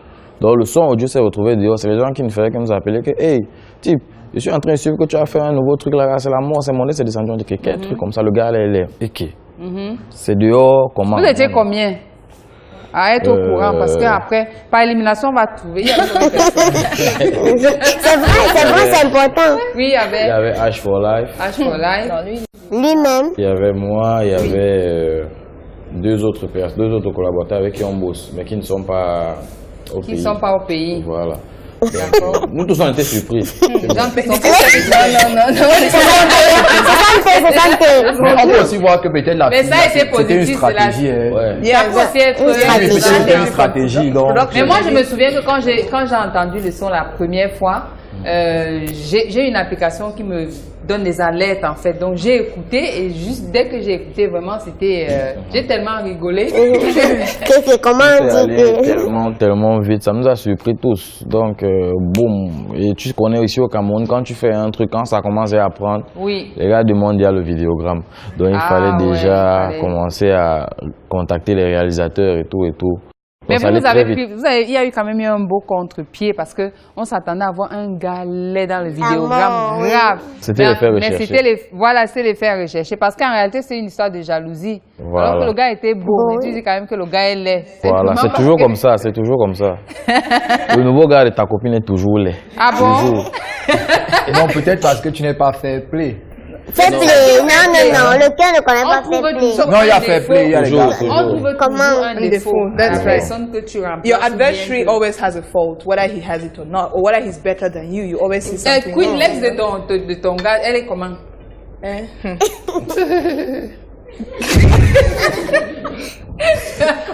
Donc, le son audio s'est retrouvé dehors. C'est les gens qui nous faisaient, qui nous appelaient que, hey, type, je suis en train de suivre que tu as fait un nouveau truc là, c'est la mort, c'est monté, c'est descendu. On dit que quel truc comme ça, le gars là, il est. Ok. C'est dehors, comment? Vous étiez combien? À être au courant, parce qu'après, par élimination, on va trouver. C'est vrai, c'est important. Oui, il y avait H for Life. H for Life. Lui-même. Il y avait moi, il y avait deux autres collaborateurs avec qui on bosse, mais qui ne sont pas au pays. Qui ne sont pas au pays. Voilà. Donc, nous tous on était surpris. On peut aussi voir que peut-être la c'était une stratégie. C'était une stratégie. Mais moi, je me souviens que quand j'ai entendu le son la première fois, j'ai une application qui me donne des alertes en fait. Donc j'ai écouté et juste dès que j'ai écouté, vraiment c'était... j'ai tellement rigolé. Comment on dit tellement vite, ça nous a surpris tous. Donc boum. Et tu connais ici au Cameroun, quand tu fais un truc, quand ça commence à apprendre, oui. Les gars demandent il y a le vidéogramme. Donc il fallait déjà commencer à contacter les réalisateurs et tout et tout. Mais il y a eu quand même un beau contre-pied parce qu'on s'attendait à voir un galet dans le vidéogramme grave. C'était les faits recherchés. Mais c'était les faits recherchés parce qu'en réalité, c'est une histoire de jalousie. Voilà. Alors que le gars était beau, mais tu dis quand même que le gars est laid. Voilà, c'est toujours comme ça, c'est toujours comme ça. Le nouveau gars de ta copine est toujours laid. Ah bon? Toujours. Non, peut-être parce que tu n'es pas fair play. Fair play, non, le cœur ne connaît pas fair play. Non, il y a fair play, il y a les gars. On trouve toujours un défaut. That's right. Que tu Your adversary always has a fault, whether he has it or not, or whether he's better than you. You always see something Queen, wrong. l'ex de ton gars, elle est comment?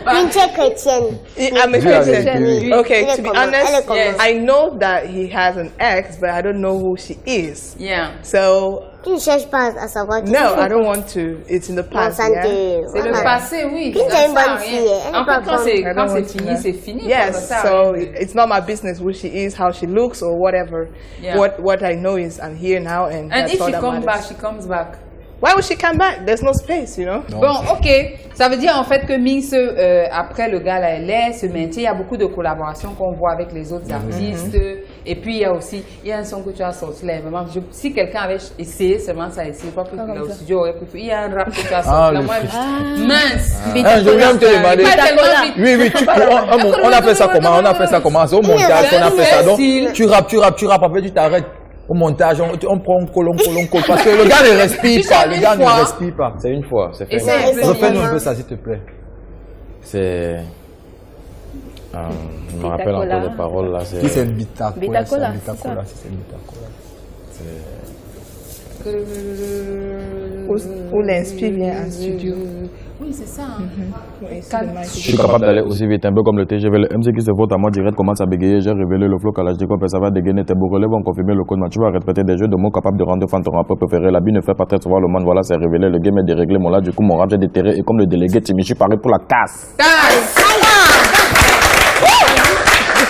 Une chrétienne. I'm a Christian. Okay, to be honest, yes. I know that he has an ex, but I don't know who she is. Yeah. So. Tu ne cherches pas à savoir qui No, I don't want to. It's in the past. Yeah? C'est le passé, oui. C'est une bonne fille. En fait, quand c'est fini, c'est fini. Yes, so it's not my business who she is, how she looks, or whatever. Yeah. What I know is I'm here now, and that's if all she that comes matters. back, she comes back. Why would she come back? There's no space, you know. Bon, ok. Ça veut dire en fait que Minx, après le gars là, elle est, se maintient. Il y a beaucoup de collaborations qu'on voit avec les autres artistes. Et puis il y a aussi, il y a un son que tu as sorti là. Vraiment, si quelqu'un avait essayé seulement ça, essayé, pas plus qu'il a au studio, aurait pu. Il y a un rap que tu as sorti là. Moi, mince. Je viens de te demander. Oui, on a fait ça comment? On a fait ça comment? C'est au montage qu'on a fait ça. Donc tu rappes, après tu t'arrêtes. Au montage, on prend un colle, parce que le gars ne respire pas, le gast ne respire pas. C'est une fois, c'est fait. Refais-nous un peu ça, s'il te plaît. C'est... je me rappelle encore les paroles là. Qui c'est Bitacola? Bitacola, c'est Bitacola. Où l'inspire vient en studio. Oui, c'est ça. Je suis capable d'aller aussi vite, un peu comme le TGV. Le MC qui se vote à moi direct commence à bégayer. J'ai révélé le flow Kalachnikov et ça va dégainer tes beaux relèves. On confirme le code. Tu vas répéter des jeux de mots capables de rendre fan ton rappeur préféré. L'habit ne fait pas très souvent le monde. Voilà, c'est révélé. Le game est déréglé. Mon là, du coup, mon rap, j'ai déterré. Et comme le délégué Timmy, je suis paré pour la casse.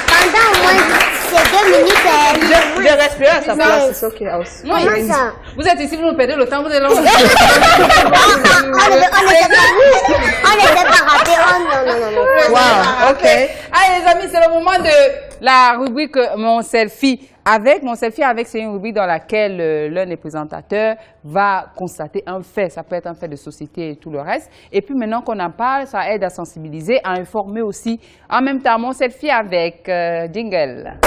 Pendant au moins ces 2 minutes, J'ai respiré à sa place, c'est ok. comment ça? Vous êtes ici, vous nous perdez le temps, vous êtes là. On n'était pas ratés. Non. Wow, ok. Allez les amis, c'est le moment de la rubrique Mon Selfie avec. Mon Selfie avec, c'est une rubrique dans laquelle l'un des présentateurs va constater un fait. Ça peut être un fait de société et tout le reste. Et puis maintenant qu'on en parle, ça aide à sensibiliser, à informer aussi. En même temps, Mon Selfie avec jingle.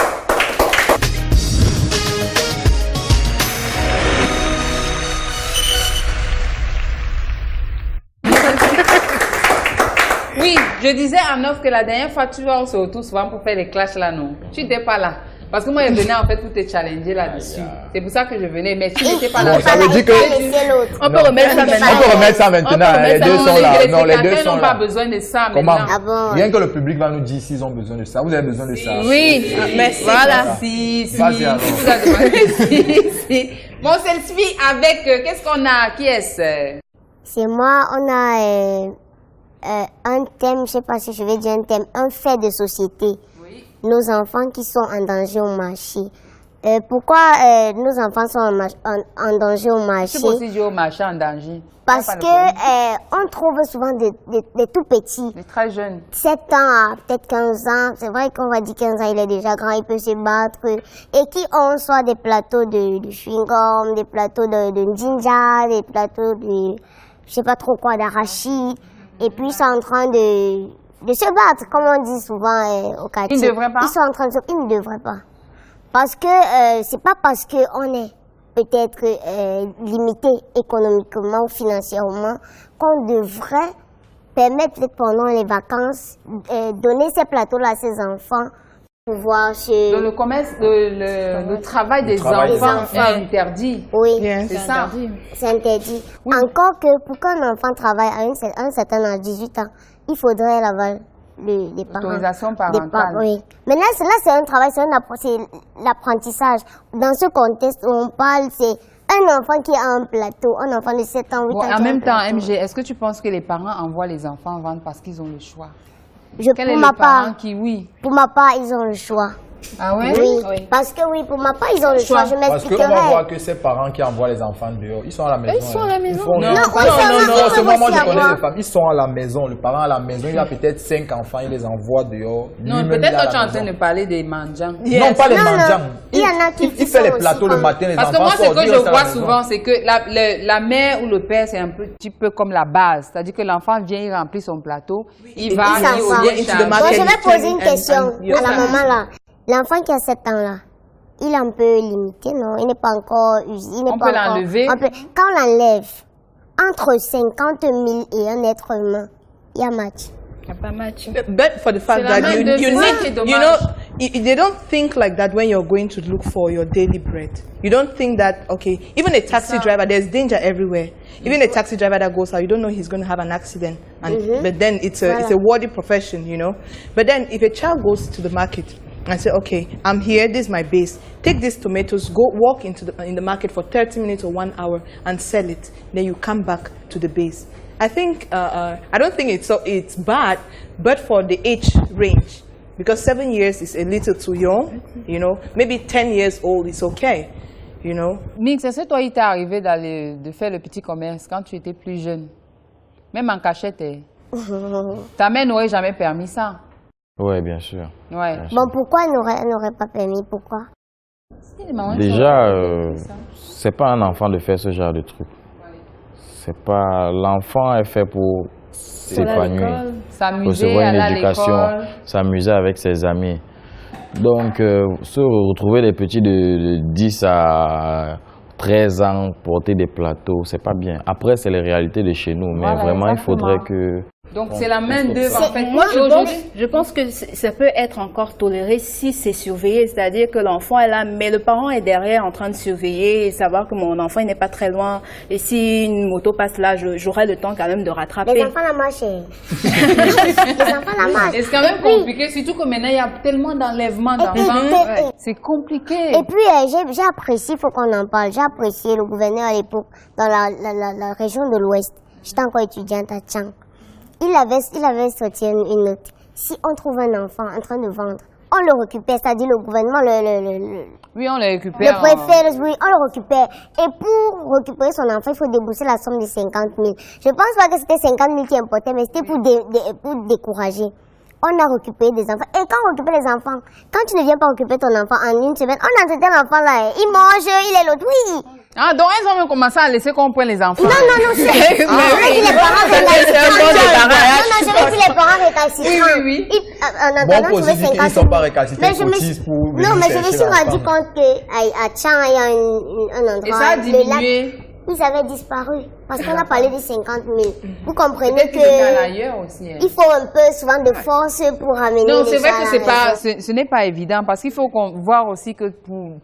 Oui, je disais à Neuf que la dernière fois, tu vois, on se retrouve souvent pour faire les clashs là, non? Tu n'étais pas là. Parce que moi, je venais en fait pour te challenger là-dessus. C'est pour ça que je venais, mais tu n'étais pas là. Bon, ça veut dire que... On peut remettre ça maintenant. On peut remettre ça maintenant. Les deux sont là. Non, les deux sont n'ont pas là. besoin de ça Comment? maintenant. Ah bon? Rien que le public va nous dire s'ils ont besoin de ça. Vous avez besoin de ça. Oui, Merci. voilà. Si. Vas-y alors. Si vous avez demandé, si. Mon selfie avec, qu'est-ce qu'on a? Qui est-ce? C'est moi, on a un thème, je sais pas si je vais dire un thème, un fait de société. Oui. Nos enfants qui sont en danger au marché. Pourquoi nos enfants sont en danger au marché? Tu peux aussi jouer au marché en danger. Parce que on trouve souvent des tout petits. Des très jeunes. 7 ans à peut-être 15 ans. C'est vrai qu'on va dire 15 ans, il est déjà grand, il peut se battre. Et qui ont soit des plateaux de chewing-gum, des plateaux de ginger, des plateaux de, je sais pas trop quoi, d'arachide. Et puis ils sont en train de se battre, comme on dit souvent au quartier. Ils ne devraient pas? Ils sont en train de ils ne devraient pas. Parce que c'est pas parce qu'on est peut-être limité économiquement ou financièrement qu'on devrait permettre peut-être pendant les vacances, donner ces plateaux-là à ses enfants, pouvoir se... Dans le commerce, le travail des enfants est interdit. Oui, c'est ça. C'est interdit. Oui. Encore que pour qu'un enfant travaille à un certain âge, 18 ans, il faudrait l'aval des parents. Autorisation parentale. Oui. Mais là, c'est un travail, c'est l'apprentissage. Dans ce contexte où on parle, c'est un enfant qui a un plateau, un enfant de 7 ans, 8 ans. En même temps, MG, est-ce que tu penses que les parents envoient les enfants vendre parce qu'ils ont le choix? Quel est pour ma part, oui. Pour ma part, ils ont le choix. Ah ouais? Oui. Parce que oui, pour ma part, ils ont le choix. Je m'expliquerai. Parce qu'on va voir que ces parents qui envoient les enfants dehors, ils sont à la maison. Ils sont à la maison. Non, seulement moi je connais les femmes. Ils sont à la maison. Le parent à la maison, il a peut-être 5 enfants, il les envoie dehors. Non, peut-être que tu es en train de parler des mendiants. Non, pas les mendiants. Il y en a qui il fait les plateaux le matin, les enfants. Parce que moi, ce que je vois souvent, c'est que la mère ou le père, c'est un petit peu comme la base. C'est-à-dire que l'enfant vient, il remplit son plateau, il va, je vais poser une question à la maman là. L'enfant qui a 7 ans là, il est un peu limité, non? Il n'est pas encore usé. On peut l'enlever. Quand on l'enlève, entre 50 000 et un être humain, il y a match. Il n'y a pas match. But for the fact that you know, they don't think like that when you're going to look for your daily bread. You don't think that, okay, even a taxi driver, there's danger everywhere. Even a taxi driver that goes out, you don't know he's going to have an accident. And, but then it's a worthy profession, you know. But then if a child goes to the market, I say, okay, I'm here, this is my base. Take these tomatoes, go walk in the market for 30 minutes or 1 hour and sell it. Then you come back to the base. I think, I don't think it's bad, but for the age range. Because 7 years is a little too young, you know. Maybe 10 years old is okay, you know. Mix, est-ce que toi, il t'est arrivé de faire le petit commerce quand tu étais plus jeune? Même en cachette, ta mère n'aurait jamais permis ça. Oui, bien sûr. Ouais. Bien sûr. Bon, pourquoi elle n'aurait pas permis? Pourquoi? Déjà, c'est pas un enfant de faire ce genre de truc. C'est pas... L'enfant est fait pour s'épanouir, recevoir une éducation, s'amuser avec ses amis. Donc, se retrouver des petits de 10 à 13 ans, porter des plateaux, c'est pas bien. Après, c'est les réalités de chez nous, mais vraiment, il faudrait que... Donc, c'est la main d'œuvre, en fait. Moi, je pense que ça peut être encore toléré si c'est surveillé, c'est-à-dire que l'enfant est là, mais le parent est derrière en train de surveiller et savoir que mon enfant n'est pas très loin. Et si une moto passe là, j'aurai le temps quand même de rattraper. Les enfants la marchent. Les enfants la marchent. C'est quand même compliqué, surtout que maintenant, il y a tellement d'enlèvements d'enfants. C'est compliqué. Et puis, j'ai apprécié, il faut qu'on en parle, j'ai apprécié le gouverneur à l'époque dans la région de l'Ouest. J'étais encore étudiante à Tchang. Il avait sorti une note. Si on trouve un enfant en train de vendre, on le récupère, c'est-à-dire le gouvernement, oui, on le récupère. Le préfet, oui, on le récupère. Et pour récupérer son enfant, il faut débourser la somme de 50 000. Je pense pas que c'était 50 000 qui importait, mais c'était pour décourager. On a récupéré des enfants. Et quand on récupère les enfants, quand tu ne viens pas récupérer ton enfant en une semaine, on entretient l'enfant là, il mange, il est l'autre, oui. Ah, donc elles ont même commencé à laisser qu'on prenne les enfants. Non, c'est... les parents je veux dire les parents récalcitrants. Oui. En attendant, bon, ils ne sont pas récalcitrants. Non, mais je me suis rendu compte qu'à Tchang, il y a un endroit... Et ça a diminué. Ils avaient disparu parce qu'on a parlé de 50 000. Vous comprenez que il faut un peu souvent de force pour ramener les gens. Non, c'est vrai que ce n'est pas évident parce qu'il faut voir aussi que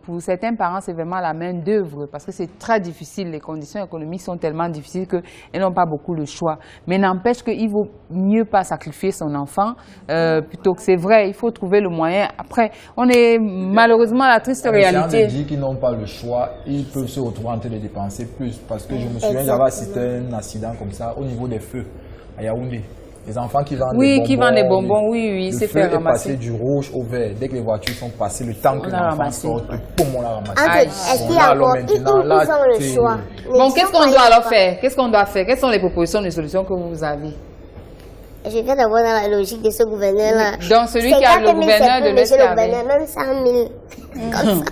pour certains parents, c'est vraiment la main d'œuvre parce que c'est très difficile. Les conditions économiques sont tellement difficiles qu'ils n'ont pas beaucoup le choix. Mais n'empêche qu'il vaut mieux pas sacrifier son enfant plutôt que c'est vrai. Il faut trouver le moyen. Après, on est malheureusement à la triste réalité. Les gens disent qu'ils n'ont pas le choix. Ils peuvent se retrouver en train de dépenser plus. Parce que je me souviens, j'avais assisté à un accident comme ça au niveau des feux à Yaoundé. Les enfants qui vendent des bonbons. Qui vendent des bonbons, oui, c'est fait ramasser. Le feu est passé du rouge au vert. Dès que les voitures sont passées, le temps que l'enfant sorte, boum, on l'a ramassé. Est-ce qu'il y a encore ils ont le choix. Bon, qu'est-ce qu'on doit alors faire? Qu'est-ce qu'on doit faire? Quelles sont les propositions de solutions que vous avez? Je viens d'abord dans la logique de ce gouverneur-là. Donc, celui qui a le gouverneur de l'Est, même 100 000, comme ça.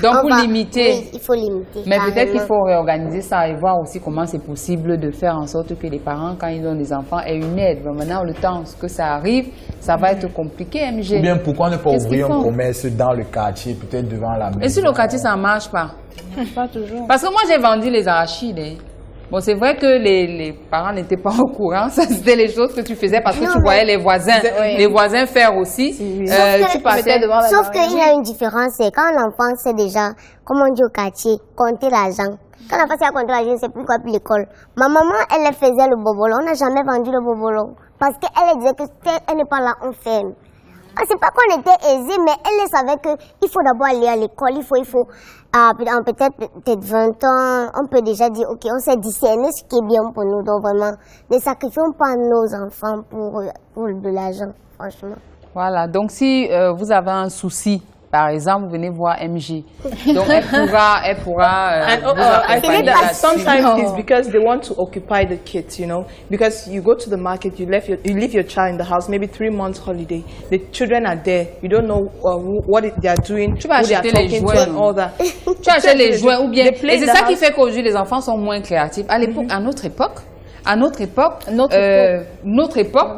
Donc, pour limiter. Oui, il faut limiter. Mais peut-être qu'il faut réorganiser ça et voir aussi comment c'est possible de faire en sorte que les parents, quand ils ont des enfants, aient une aide. Mais maintenant, le temps que ça arrive, ça va être compliqué, MG. Ou bien, pourquoi ne pas ouvrir un commerce dans le quartier, peut-être devant la maison? Et si le quartier, ça ne marche pas? Pas toujours. Parce que moi, j'ai vendu les arachides. Bon, c'est vrai que les parents n'étaient pas au courant. Ça, c'était les choses que tu faisais parce que tu voyais les voisins faire aussi. Tu passais devant la Sauf qu'il y a une différence, c'est quand l'enfant sait déjà, comme on dit au quartier, compter l'argent. Quand l'enfant sait compter l'argent, c'est plus quoi pour l'école. Ma maman, elle faisait le bobolo. On n'a jamais vendu le bobolo. Parce qu'elle disait que elle n'est pas là, on ferme. C'est pas qu'on était aisés, mais elle savait qu'il faut d'abord aller à l'école. Il faut peut-être 20 ans, on peut déjà dire, ok, on sait discerner ce qui est bien pour nous. Donc vraiment, ne sacrifions pas nos enfants pour de l'argent, franchement. Voilà, donc si vous avez un souci, par exemple, vous venez voir MJ. Donc, elle pourra I think that sometimes it's because they want to occupy the kids, you know. Because you go to the market, you leave your child in the house, maybe 3 months holiday. The children are there. You don't know what they are doing, tu vas who they are talking to and all that. Tu achètes les jouets ou bien... Et c'est ça qui fait qu'aujourd'hui, les enfants sont moins créatifs. À l'époque, à notre époque,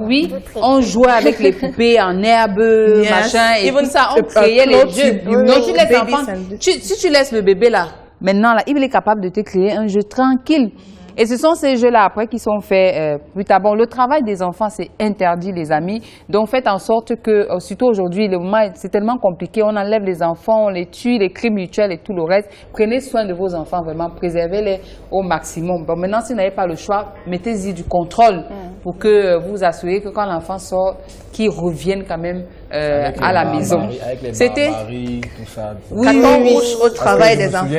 oui, on jouait avec les poupées en herbe, machin, et tout ça, on créait les jeux. Donc, tu laisses l'enfant, si tu laisses le bébé là, maintenant, là, il est capable de te créer un jeu tranquille. Et ce sont ces jeux-là, après, qui sont faits plus tard. Bon, le travail des enfants, c'est interdit, les amis. Donc, faites en sorte que, surtout aujourd'hui, le moment, c'est tellement compliqué. On enlève les enfants, on les tue, les crimes mutuels et tout le reste. Prenez soin de vos enfants, vraiment. Préservez-les au maximum. Bon, maintenant, si vous n'avez pas le choix, mettez-y du contrôle pour que vous vous assurez que quand l'enfant sort, qu'il revienne quand même à la maison. C'était carton rouge au travail des enfants.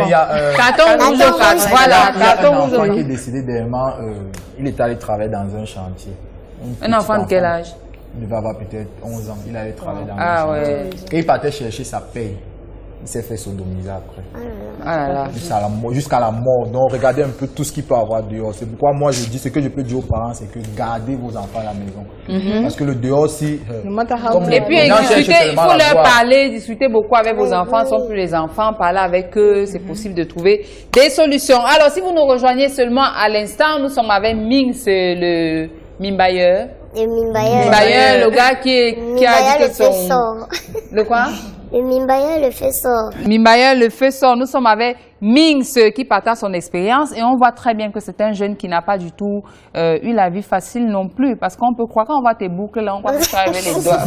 Carton rouge au travail, voilà. Carton rouge au travail. Qui est décédé dernièrement, il est allé travailler dans un chantier. Un enfant de quel âge? Il devait avoir peut-être 11 ans. Il allait travailler dans un chantier. Et il partait chercher sa paye. Il s'est fait sodomiser après. Jusqu'à la mort. Donc regardez un peu tout ce qu'il peut avoir dehors. C'est pourquoi moi je dis, ce que je peux dire aux parents, c'est que gardez vos enfants à la maison. Parce que le dehors, si... Et puis discuter, il faut leur parler, discuter beaucoup avec vos enfants. Ce ne sont plus les enfants, parler avec eux. C'est possible de trouver des solutions. Alors si vous nous rejoignez seulement à l'instant, nous sommes avec Minx, le Mimbailleur. Le gars qui a dit que son... Le quoi? Le Mimbailleur le fait sort. Mimbailleur le fait sort. Nous sommes avec Minx qui partage son expérience et on voit très bien que c'est un jeune qui n'a pas du tout eu la vie facile non plus. Parce qu'on peut croire, quand on voit tes boucles là, on croit que tu as les doigts.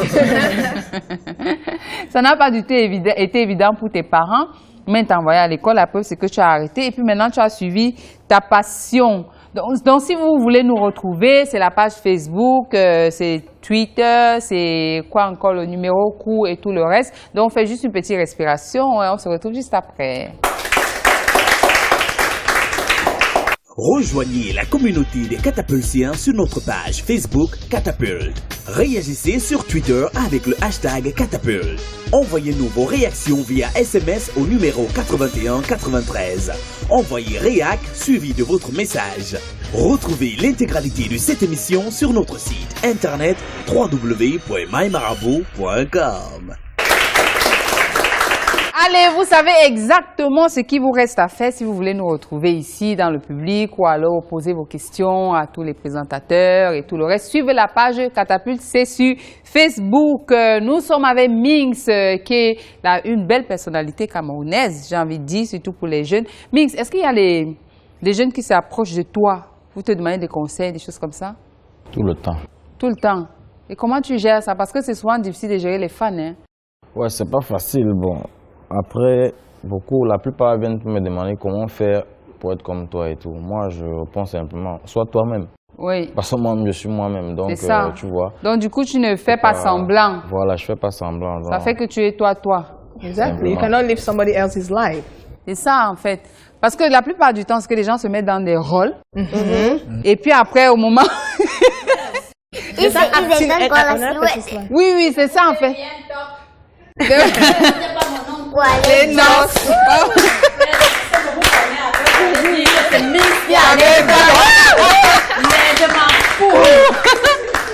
Ça n'a pas du tout été évident pour tes parents. Mais t'envoyer à l'école, la preuve c'est que tu as arrêté et puis maintenant tu as suivi ta passion. Donc, si vous voulez nous retrouver, c'est la page Facebook, c'est Twitter, c'est quoi encore, le numéro court et tout le reste. Donc, on fait juste une petite respiration et on se retrouve juste après. Rejoignez la communauté des catapultiens sur notre page Facebook Catapulte. Réagissez sur Twitter avec le hashtag Catapulte. Envoyez-nous vos réactions via SMS au numéro 8193. Envoyez réac suivi de votre message. Retrouvez l'intégralité de cette émission sur notre site internet www.mymarabout.com. Allez, vous savez exactement ce qu'il vous reste à faire si vous voulez nous retrouver ici dans le public ou alors poser vos questions à tous les présentateurs et tout le reste. Suivez la page Catapulte, c'est sur Facebook. Nous sommes avec Minx qui est une belle personnalité camerounaise, j'ai envie de dire, surtout pour les jeunes. Minx, est-ce qu'il y a des jeunes qui s'approchent de toi pour te demander des conseils, des choses comme ça? Tout le temps. Tout le temps. Et comment tu gères ça? Parce que c'est souvent difficile de gérer les fans, hein? Ouais, c'est pas facile, bon. Après, la plupart viennent me demander comment faire pour être comme toi et tout. Moi, je réponds simplement, sois toi-même. Oui. Parce que moi-même, je suis moi-même, donc tu vois. Donc du coup, tu ne fais pas semblant. Voilà, je fais pas semblant. Ça fait que tu es toi. Exactly. You cannot live somebody else's life. C'est ça, en fait. Parce que la plupart du temps, c'est que les gens se mettent dans des rôles. Et puis après, au moment... Ils Oui, c'est ça, en fait. Les noces. C'est Minx qui arrive. Mais je m'en fous.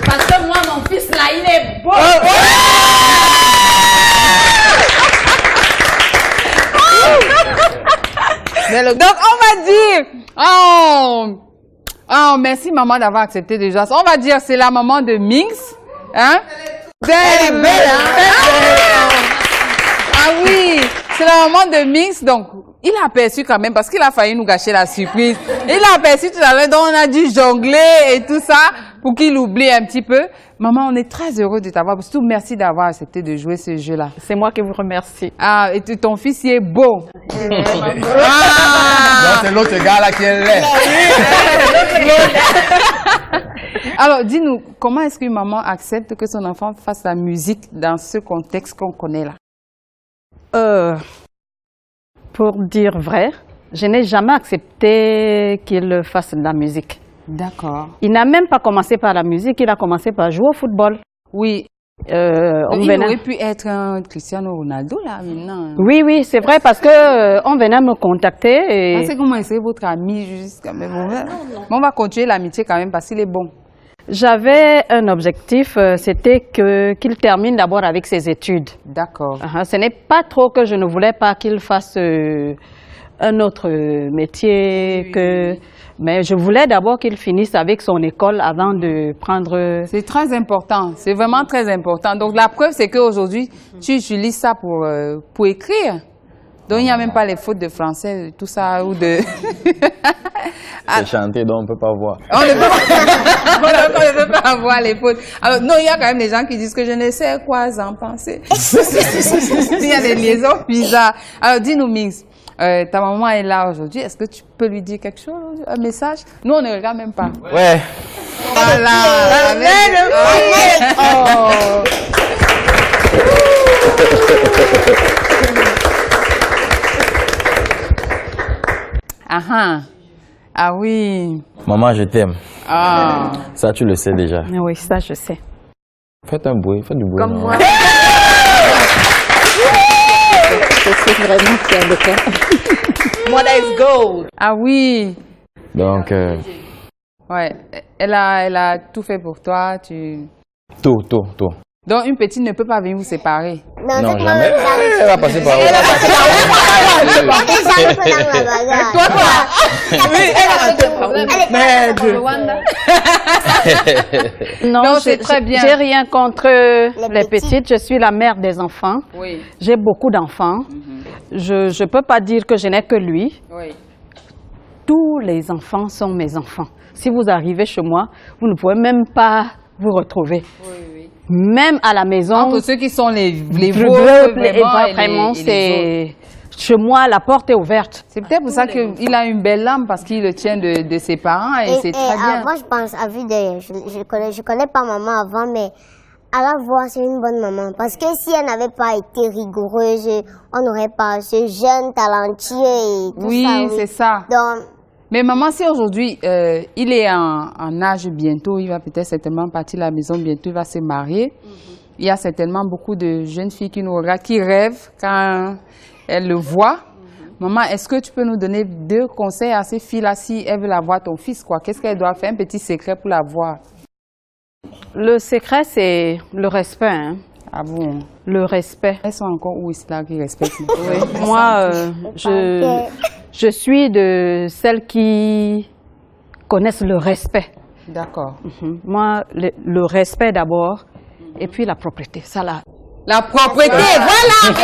Parce que moi, mon fils là, il est beau. Donc, on va dire, oh, merci maman d'avoir accepté déjà. On va dire, c'est la maman de Minx. Hein? Ah oui, C'est la maman de Minx, donc il a aperçu quand même, parce qu'il a failli nous gâcher la surprise. Il a aperçu tout à l'heure, donc on a dû jongler et tout ça, pour qu'il oublie un petit peu. Maman, on est très heureux de t'avoir, surtout merci d'avoir accepté de jouer ce jeu-là. C'est moi qui vous remercie. Ah, et ton fils, il est beau. Non, c'est l'autre gars là qui est laid. Alors, dis-nous, comment est-ce qu'une maman accepte que son enfant fasse la musique dans ce contexte qu'on connaît là? Pour dire vrai, je n'ai jamais accepté qu'il fasse de la musique. D'accord. Il n'a même pas commencé par la musique, il a commencé par jouer au football. Oui. Il aurait pu être un Cristiano Ronaldo là maintenant. Oui, oui, c'est vrai parce que on venait me contacter et... C'est comment c'est votre ami juste quand même. On va continuer l'amitié quand même parce qu'il est bon. J'avais un objectif, c'était qu'il termine d'abord avec ses études. D'accord. Ce n'est pas trop que je ne voulais pas qu'il fasse un autre métier mais je voulais d'abord qu'il finisse avec son école avant de prendre... C'est très important, c'est vraiment très important. Donc la preuve, c'est qu'aujourd'hui, tu utilises ça pour écrire. Donc il n'y a même pas les fautes de français, tout ça, ou de... C'est chanté, donc on ne peut pas voir. On ne peut pas voir les fautes. Alors non, il y a quand même des gens qui disent que je ne sais quoi en penser. Il y a des liaisons bizarres. Alors dis-nous, Minx. Ta maman est là aujourd'hui. Est-ce que tu peux lui dire quelque chose, un message? Nous, on ne regarde même pas. Ouais. Voilà. Ah oui. Maman, je t'aime. Ah. Ça, tu le sais déjà. Oui, ça, je sais. Faites un bruit, faites du bruit. Comme non? moi. Je suis vraiment fière de toi. Mother is gold. Ah oui. Donc, ouais, elle a tout fait pour toi. tout. Donc une petite ne peut pas venir vous séparer. Non, jamais. Elle va passer par où? Non, c'est très bien. J'ai rien contre les petites. Je suis la mère des enfants. Oui. J'ai beaucoup d'enfants. Je ne peux pas dire que je n'ai que lui. Oui. Tous les enfants sont mes enfants. Si vous arrivez chez moi, vous ne pouvez même pas vous retrouver. Oui. Même à la maison. Entre ceux qui sont les vôtres, vraiment, c'est... Chez moi, la porte est ouverte. C'est peut-être pour ça qu'il a une belle âme, parce qu'il le tient de ses parents et c'est très bien. Moi, je pense, à vue d'œil, je connais pas maman avant, mais à la voix, c'est une bonne maman. Parce que si elle n'avait pas été rigoureuse, on n'aurait pas ce jeune talentueux et tout ça. Oui, c'est ça. Donc, mais maman, si aujourd'hui, il est en âge bientôt, il va peut-être certainement partir de la maison bientôt, il va se marier. Il y a certainement beaucoup de jeunes filles qui nous regardent, qui rêvent quand elles le voient. Maman, est-ce que tu peux nous donner 2 conseils à ces filles-là si elles veulent avoir ton fils, quoi? Qu'est-ce qu'elles doivent faire? Un petit secret pour l'avoir. Le secret, c'est le respect. Hein. Ah bon? Le respect. Elles sont encore où est-ce là qui respectent? Oui. Moi, je suis de celles qui connaissent le respect. D'accord. Moi, le respect d'abord, et puis la propriété. Ça, là. La propriété, voilà!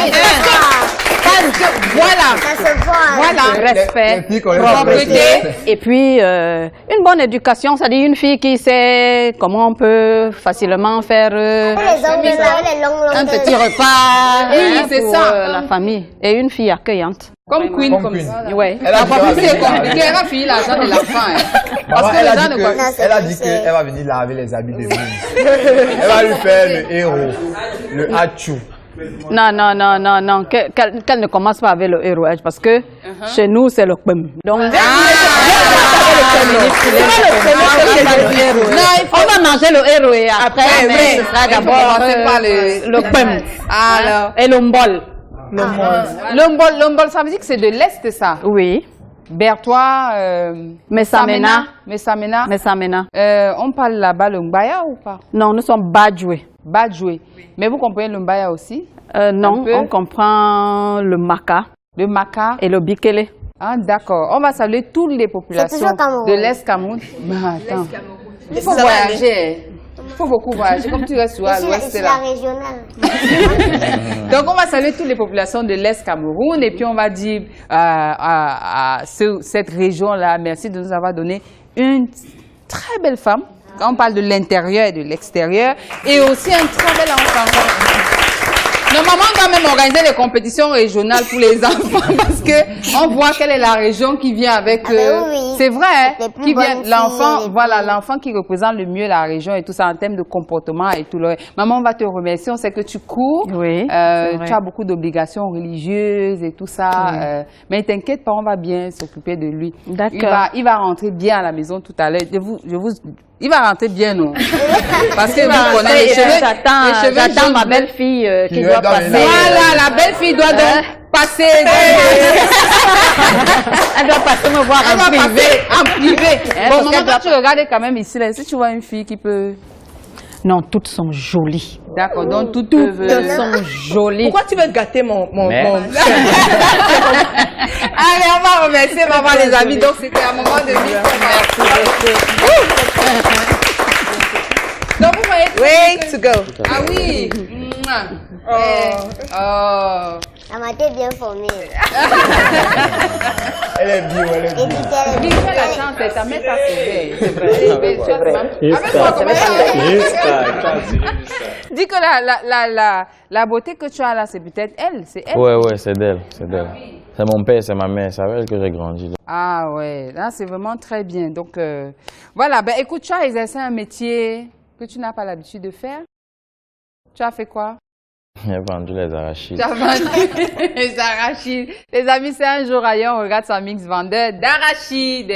Voilà. ça se voit. Voilà. Respect, propriété. Et puis, une bonne éducation, ça dit une fille qui sait comment on peut facilement faire un petit repas Oui, c'est pour ça. la famille. Et une fille accueillante. Comme Queen, Comme comme Queen. ça. Ouais. Elle a dit C'est compliqué, elle va finir l'argent de l'enfant. Parce que elle les a gens dit ne connaissent que- elle a dit qu'elle va venir laver les habits de Minx. Elle va lui faire le héros, le hachou. Non, qu'elle ne commence pas avec le héros, parce que chez nous, c'est le pem. Donc, on va manger le héros et après, mais ce sera d'abord le pem. Alors. Et l'ombol. L'ombol, ça veut dire que c'est de l'Est, ça. Oui. Bertois, Messamena. Messamena. On parle là-bas le Mbaya ou pas? Non, nous sommes Badjoué. Badjoué. Mais vous comprenez le Mbaya aussi? Non, on comprend le Maka. Le Maka. Et le Bikele. Ah, d'accord. On va saluer toutes les populations toujours Cameroun. de l'Est Cameroun. Mais attends, il faut voyager. faut beaucoup voyager. Comme tu restes à l'ouest, c'est la régionale. Donc, on va saluer toutes les populations de l'Est Cameroun et puis on va dire à cette région-là, merci de nous avoir donné une très belle femme. Quand on parle de l'intérieur et de l'extérieur, et aussi un très bel enfant. Normalement, on doit même organiser des compétitions régionales pour les enfants parce que on voit quelle est la région qui vient avec. Oui. C'est vrai, hein, qui vient l'enfant. Voilà, plus... l'enfant qui représente le mieux la région et tout ça en termes de comportement et tout le. Maman, on va te remercier. On sait que tu cours. Oui. Tu as beaucoup d'obligations religieuses et tout ça. Oui. Mais t'inquiète pas, on va bien s'occuper de lui. D'accord. Il va rentrer bien à la maison tout à l'heure. Il va rentrer bien, non? Parce que vous connaissez les cheveux. J'attends ma belle-fille qui doit passer. Voilà, la belle-fille doit donc passer. Elle doit passer me voir en privé. En privé. Bon, maman, quand tu regardes quand même ici, là, si tu vois une fille qui peut... Non, toutes sont jolies. D'accord, donc toutes sont jolies. Pourquoi tu veux gâter mon... Allez, on va remercier maman, les amis. Donc, c'était un moment de vie. Merci beaucoup. Donc, vous voyez... Way to go. Ah oui. Oh. La maté est bien formée. Elle est bio, elle est bio. Oui, tu as la chance, ta mère t'a sauvé. C'est vrai. Dis que la beauté que tu as là, c'est peut-être elle. C'est elle. Ouais, c'est d'elle. C'est d'elle. C'est mon père, c'est ma mère. C'est avec elle que j'ai grandi. Ah ouais, là, c'est vraiment très bien. Donc, voilà. Ben, écoute, tu as exercé un métier que tu n'as pas l'habitude de faire. Tu as fait quoi? J'ai vendu les arachides. Tu as vendu les arachides. Les amis, c'est un jour ailleurs, on regarde sa mix vendeur d'arachides.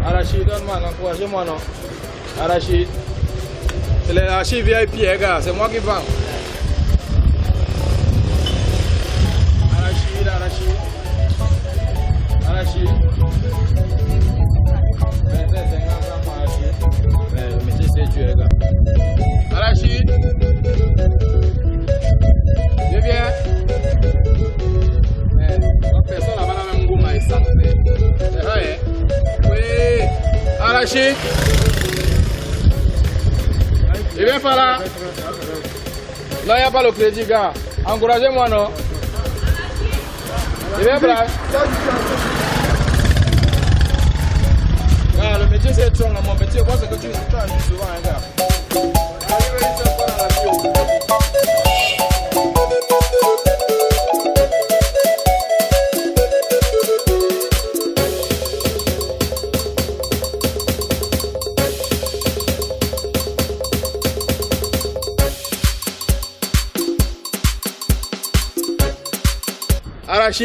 Arachide, donne-moi, encouragez-moi, non. Arachide. C'est les arachides VIP, les gars, c'est moi qui vends. Arachide. Le métier, c'est Dieu, les gars. Arachide. Je viens. La personne là-bas, la même goût, mais ça me fait. C'est vrai, hein? Oui. Arachide. Je viens par là. Là, il n'y a pas le crédit, gars. Encouragez-moi, non? Je viens par là. Ah, le métier, c'est trop. Mon métier, moi, c'est que tu amuses souvent, hein, gars.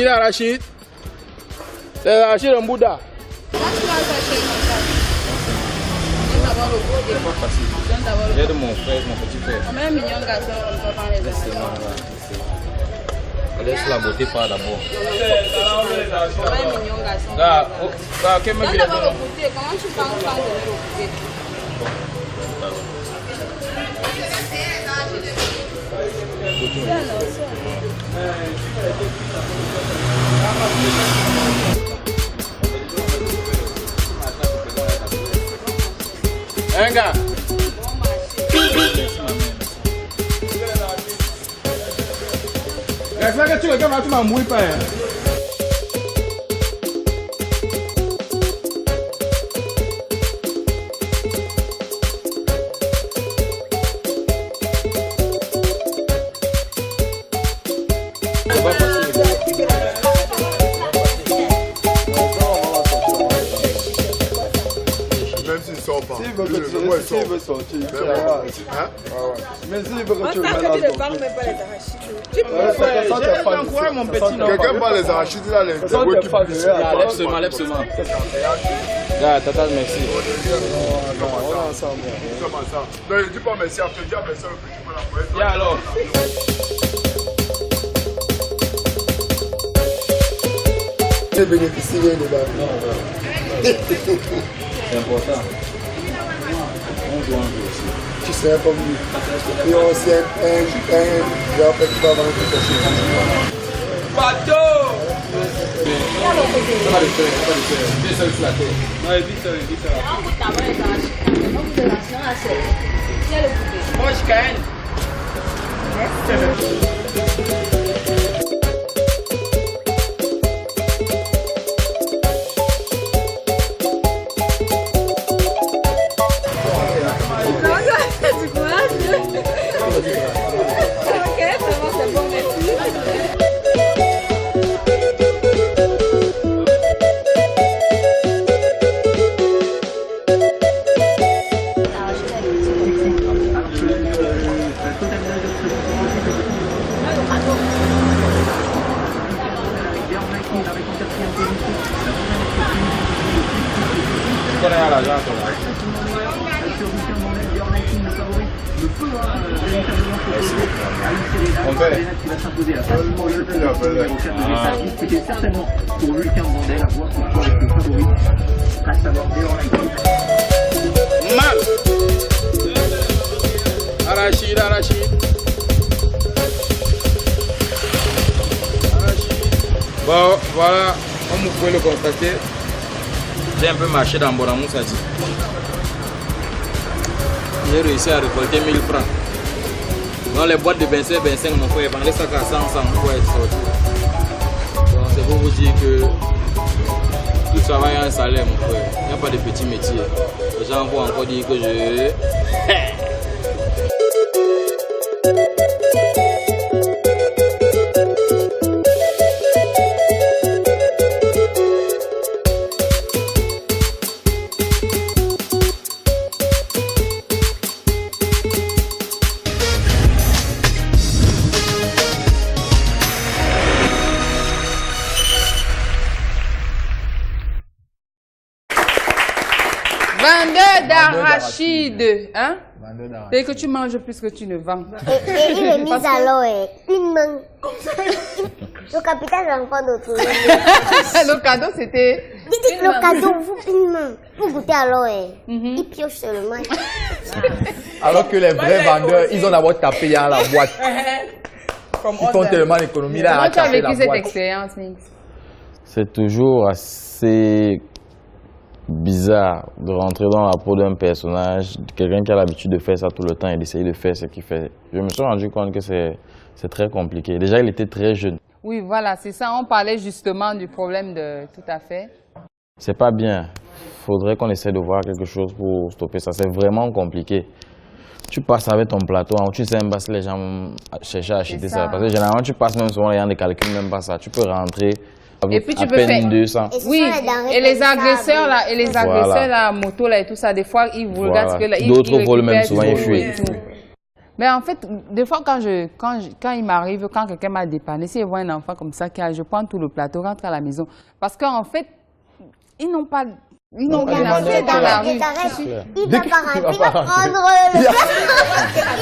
Arachide. C'est arachide en Bouddha. J'ai de mon frère, mon petit frère. On met un mignon garçon, on ne peut pas les Laisse-moi. Laisse la beauté faire d'abord. On met un mignon garçon. Là, quel mec il est d'abord le côté, comment tu penses sans donner le côté? Un gars. J'espère que tu regardes, tu m'embrouilles pas. Même s'ils sont sort pas. S'il veut sortir, il sortira. Mais s'il veut que tu le Tu ne parles même pas les arachides. Quelqu'un parle les arachides, là, les bouets qui poussent. Lève seulement. Tata, merci. On est ensemble. Non, il dit pas merci, après dis merci au petit peu la poète. Et alors? Je bénéficie rien dedans. C'est important. On doit en aussi. Tu seras comme lui. Et on s'est un grand petit peu avant de chercher. Bateau! Ça va le faire. Viens seul sur la tête. Non, vite seul. Moi, je gagne. Arachide. Bon, voilà, comme vous pouvez le constater, j'ai un peu marché dans Boramou Sati. J'ai réussi à récolter 1000 francs. Dans les boîtes de 25, mon frère, dans les sacs à 100, pour être sorti. Donc c'est pour vous dire que tout travail a un salaire, mon frère. Il n'y a pas de petit métier. Les gens vont encore dire que je... Vendeur d'arachide, hein? Dès que tu manges plus que tu ne vends. Et il est mis à l'eau, une main. Le capitaine n'a encore d'autre. Le cadeau, c'était... Le cadeau, vous, une main. Vous goûtez à l'eau, il pioche seulement. Alors que les vrais vendeurs, ils ont d'abord tapé dans la boîte. Ils font tellement d'économies là à taper la boîte. Comment tu as vécu cette expérience, Nix? C'est toujours assez bizarre de rentrer dans la peau d'un personnage, quelqu'un qui a l'habitude de faire ça tout le temps et d'essayer de faire ce qu'il fait. Je me suis rendu compte que c'est très compliqué. Déjà, il était très jeune. Oui, voilà, c'est ça. On parlait justement du problème de... Tout à fait. C'est pas bien. Faudrait qu'on essaie de voir quelque chose pour stopper ça. C'est vraiment compliqué. Tu passes avec ton plateau, tu sais même pas si les gens cherchent à acheter ça. Parce que généralement, tu passes même souvent, les gens ne calculent même pas ça. Tu peux rentrer... Et puis tu peux faire 200. Oui, et les agresseurs là, la moto là et tout ça, des fois ils vous regardent que là, d'autres volent même souvent ils fuient. Mais en fait, des fois quand il m'arrive, quand quelqu'un m'a dépanné, si je vois un enfant comme ça, je prends tout le plateau, rentre à la maison, parce qu'en fait, ils n'ont pas rien à faire dans la rue. Il va pas rentrer, il va prendre le il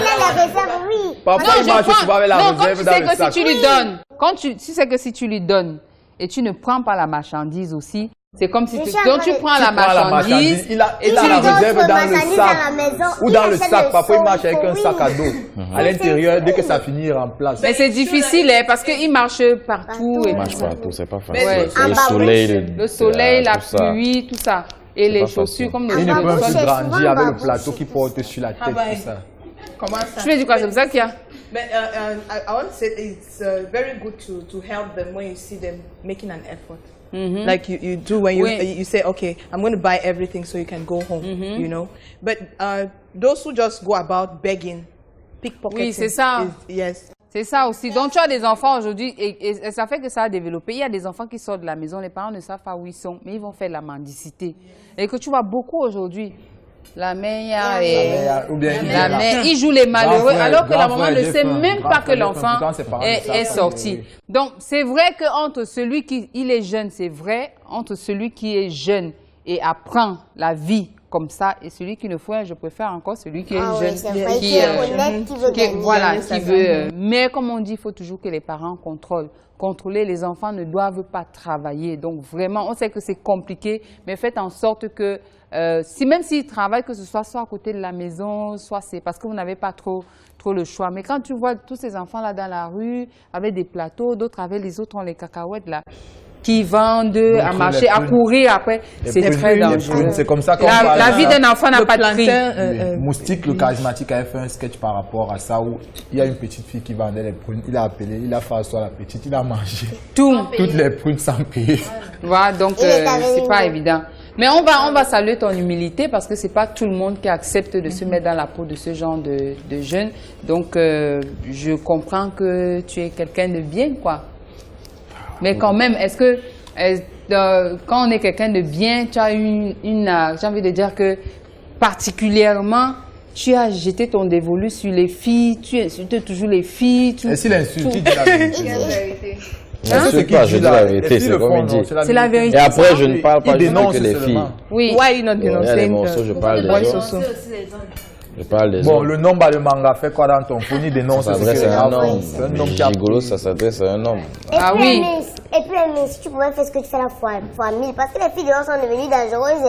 a la réserve, oui. Parfois il marche souvent avec la réserve dans le sac. Tu sais que si tu lui donnes, et tu ne prends pas la marchandise aussi, c'est comme si donc tu prends la marchandise et tu la réserve dans le sac ou dans le sac. Parfois, il marche avec un sac à dos à l'intérieur dès que ça finit, il remplace. Mais c'est difficile parce qu'il marche partout. Il marche partout, c'est pas facile. Ouais. Le soleil, la pluie, tout ça. Et les chaussures comme nous. Il ne peut plus grandir avec le plateau qui porte sur la tête, tout ça. Comment ça? Tu fais du quoi? C'est pour ça qu'il y a. But I want to say it's very good to help them when you see them making an effort. Like you do when you say, okay, I'm going to buy everything so you can go home, you know. But those who just go about begging, pickpocketing. Oui, c'est ça. Yes. C'est ça aussi. Donc tu as des enfants aujourd'hui et ça fait que ça a développé. Il y a des enfants qui sortent de la maison, les parents ne savent pas où ils sont, mais ils vont faire la mendicité. Et que tu vois beaucoup aujourd'hui. La mère, ou bien la mère, il joue les malheureux alors que la maman ne sait même pas que l'enfant est sorti. Donc, c'est vrai qu'entre celui qui est jeune, c'est vrai, entre celui qui est jeune et apprend la vie comme ça et celui qui ne fait rien, je préfère encore celui qui est jeune, qui est honnête, qui veut gagner. Voilà, qui veut. Mais comme on dit, il faut toujours que les parents contrôlent. Contrôler, les enfants ne doivent pas travailler. Donc vraiment, on sait que c'est compliqué, mais faites en sorte que, même s'ils travaillent, que ce soit à côté de la maison, soit c'est parce que vous n'avez pas trop le choix. Mais quand tu vois tous ces enfants-là dans la rue, avec des plateaux, d'autres avec les autres ont les cacahuètes là, qui vendent à marcher, à courir après, c'est très dangereux. C'est comme ça qu'on la vie d'un enfant n'a pas de prix. Moustique, le charismatique, avait fait un sketch par rapport à ça où il y a une petite fille qui vendait les prunes. Il a appelé, il a fait asseoir la petite, il a mangé toutes les prunes sans payer. Voilà, donc c'est pas évident. Mais on va saluer ton humilité parce que c'est pas tout le monde qui accepte de se mettre dans la peau de ce genre de jeunes. Donc je comprends que tu es quelqu'un de bien, quoi. Mais quand même, est-ce que quand on est quelqu'un de bien, tu as j'ai envie de dire que particulièrement, tu as jeté ton dévolu sur les filles, tu insultes toujours les filles. Et s'il insulte, tu dis la vérité. Je dis la vérité, c'est comme il dit. C'est la vérité. Et après, je ne parle pas juste que les filles. Oui. Il y a des morceaux, je parle des autres. Je parle des bon, le nom le manga fait quoi dans ton phone? Il dénonce. Ça s'adresse à un homme. Gigolo, ça s'adresse à un homme. Ah oui. Et puis, si tu pouvais faire ce que tu fais la fois 1000, parce que les filles dehors sont devenues dangereuses.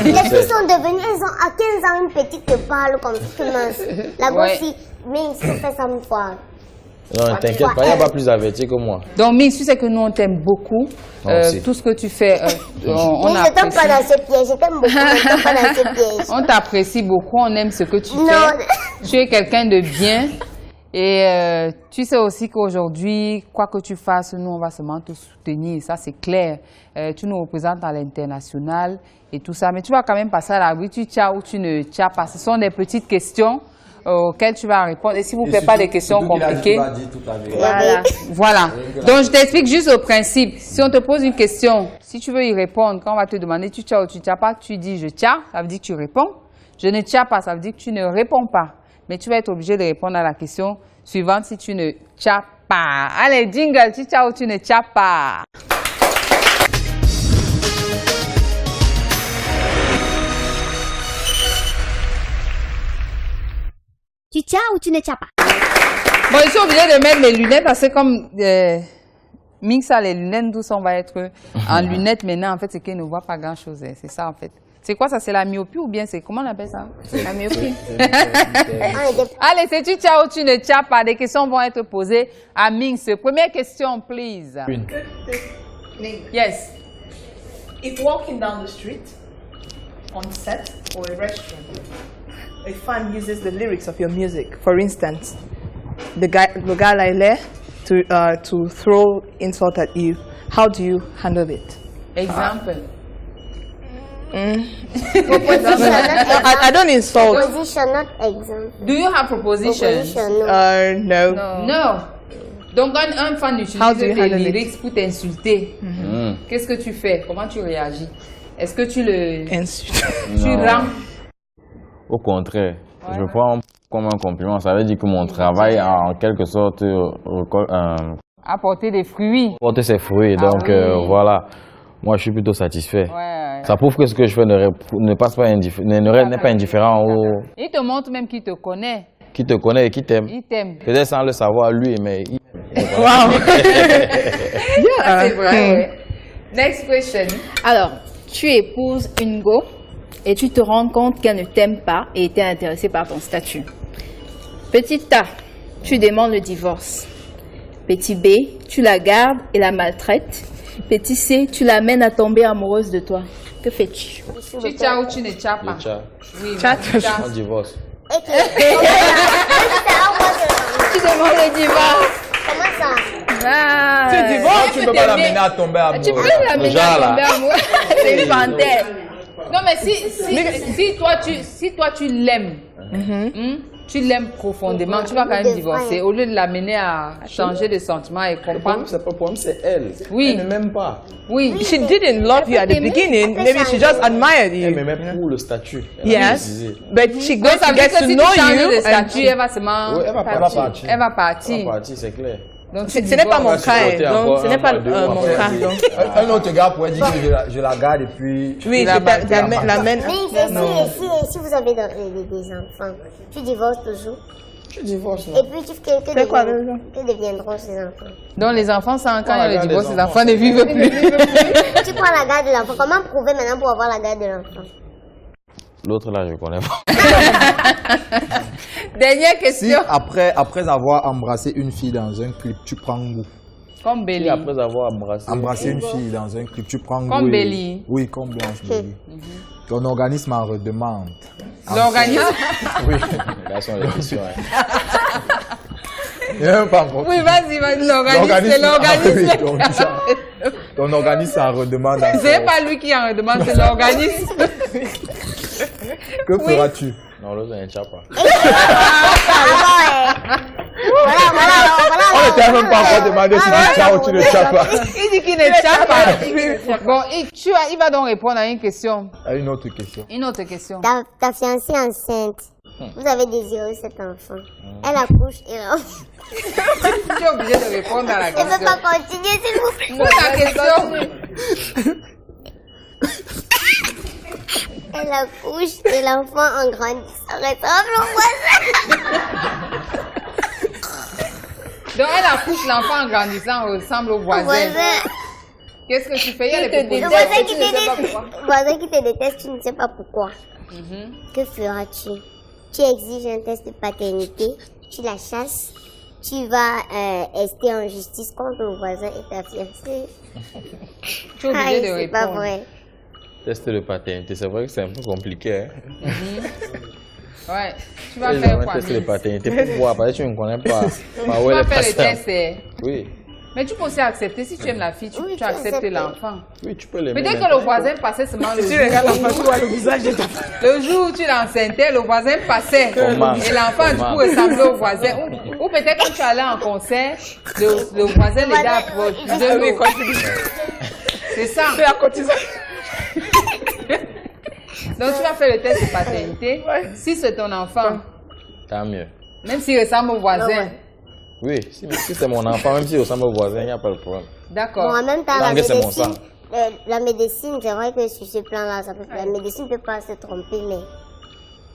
Les filles sont devenues, elles ont à 15 ans, une petite te parle comme tu mince. La grosse fille, mais si tu fais ça une fois. Non, t'inquiète pas, il n'y a pas plus averti que moi. Donc, Mix, tu sais que nous, on t'aime beaucoup. Tout ce que tu fais, on apprécie. Je t'aime pas dans ce piège, je t'aime beaucoup, mais je t'aime pas dans ce piège. On t'apprécie beaucoup, on aime ce que tu fais. Tu es quelqu'un de bien. Et tu sais aussi qu'aujourd'hui, quoi que tu fasses, nous, on va seulement te soutenir. Ça, c'est clair. Tu nous représentes à l'international et tout ça. Mais tu vas quand même passer à la rue, tu tchas ou tu ne tchas pas. Ce sont des petites questions auxquelles tu vas répondre. Et s'il vous plaît, pas des questions compliquées. Voilà. Donc, je t'explique juste le principe. Si on te pose une question, si tu veux y répondre, quand on va te demander tu tchas ou tu tchas pas, tu dis je tchas, ça veut dire que tu réponds. Je ne tchas pas, ça veut dire que tu ne réponds pas. Mais tu vas être obligé de répondre à la question suivante si tu ne tchas pas. Allez, jingle, tu tchas ou tu ne tchas pas. Tu tchas ou tu ne tchas pas? Bon, je suis obligée de mettre mes lunettes parce que comme Mix a les lunettes, douce, on va être en lunettes maintenant. En fait, c'est qu'il ne voit pas grand-chose. C'est ça, en fait. C'est quoi ça? C'est la myopie ou bien c'est... Comment on appelle ça? La myopie. Allez, c'est tu tchas ou tu ne tchas pas? Des questions vont être posées à Mix. Première question, please. Yes. If walking down the street, on set or a restaurant, a fan uses the lyrics of your music. For instance, the guy like there to throw insult at you. How do you handle it? Example. I don't insult. Proposition, not example. Do you have propositions? No. No. Donc, un fan utilise tes lyrics pour t'insulter. Qu'est-ce que tu fais? Comment tu réagis? Est-ce que tu le... Tu rends? Au contraire, je prends comme un compliment. Ça veut dire que mon travail a en quelque sorte apporter des fruits. Apporter ses fruits. Donc voilà, moi je suis plutôt satisfait. Ça prouve que ce que je fais n'est pas indifférent au... Il te montre même qu'il te connaît. Qui te connaît et qui t'aime. Il t'aime. Peut-être sans le savoir lui, mais il... Wow. C'est vrai. Next question. Alors, tu épouses une go et tu te rends compte qu'elle ne t'aime pas et était intéressée par ton statut. Petit A, tu demandes le divorce. Petit B, tu la gardes et la maltraites. Petit C, tu l'amènes à tomber amoureuse de toi. Que fais-tu? Tu tchas ou tu ne tchas pas? Oui, on divorce. Tu demandes le divorce. Comment ça? Tu divorces, tu ne peux pas l'amener à tomber amoureuse. Tu peux l'amener à tomber amoureuse. C'est une vingtaine. Non, mais si toi tu l'aimes, tu l'aimes profondément, tu vas quand même divorcer. Au lieu de l'amener à changer de sentiment et comprendre. Le problème, c'est elle. Oui. Elle ne m'aime pas. Oui. She didn't love you at the beginning. Maybe she just admired you. Elle m'aimait pour le statut. Yes. But she goes to Donc, get to know you. le statut, elle va seulement. Oui, elle va partir. Elle va partir. Elle va partir, c'est clair. Donc, ce n'est pas mon cas. Donc, ce n'est pas mon cas. Un autre gars pourrait dire que je la garde et puis... Oui, je l'amène. Mais si vous avez des enfants, tu divorces toujours? Je divorce. Et puis, que deviendront ces enfants? Donc, les enfants, quand il y a le divorce, les enfants ne vivent plus. Tu prends la garde de l'enfant. Comment prouver maintenant pour avoir la garde de l'enfant? L'autre là, je connais pas. Dernière question. Si après avoir embrassé une fille dans un clip, tu prends goût. Comme Belly. Après avoir embrassé une fille dans un clip, tu prends goût. Comme Belly. Oui, comme Blanche Belly. Ton organisme en redemande. L'organisme? Oui. Là sont les questions. Oui, vas-y, l'organisme, c'est l'organisme. Ton organisme en redemande. C'est pas lui qui en redemande, c'est l'organisme. Que feras-tu? Non, l'autre n'est pas. On ne t'a même pas encore demandé si tu tchas ou tu ne tchas pas. Il dit qu'il ne tchas pas. Bon, il va donc répondre à une question. À une autre question. Une autre question. Ta fiancée enceinte, vous avez désiré cet enfant. Elle accouche et l'enfant. Tu es obligé de répondre à la question. Je ne peux pas continuer, s'il vous plaît. La question. Elle accouche et l'enfant en grandissant ressemble au voisin. Donc elle accouche, l'enfant en grandissant ressemble au voisin. Qu'est-ce que tu fais? Le voisin qui te déteste, tu ne sais pas pourquoi. Que feras-tu? Tu exiges un test de paternité, tu la chasses, tu vas rester en justice contre le voisin et ta fiancée. Tu es obligé de répondre. C'est pas vrai. Test de paternité, c'est vrai que c'est un peu compliqué. Hein? Ouais, tu vas faire quoi? Test de paternité pour voir, parce que tu ne connais pas. Tu vas faire le test. Oui. Mais tu peux aussi accepter, si tu aimes la fille, tu acceptes l'enfant. Oui, tu peux l'aimer. Peut-être que le voisin passait seulement le jour. Tu regardes l'enfant, tu vois le visage de ta femme. Le jour où tu l'enceintais, le voisin passait. Et l'enfant, du coup, ressemblait au voisin. Ou peut-être quand tu allais en concert, le voisin les gars approchaient. C'est ça. C'est la cotisation. Donc tu vas faire le test de paternité. Si c'est ton enfant, tant mieux. Même s'il ressemble au voisin. Oui, si c'est mon enfant, même s'il ressemble au voisin, il n'y a pas de problème. D'accord. Bon, en même temps, la médecine, c'est vrai que sur ce plan-là, la médecine ne peut pas se tromper, mais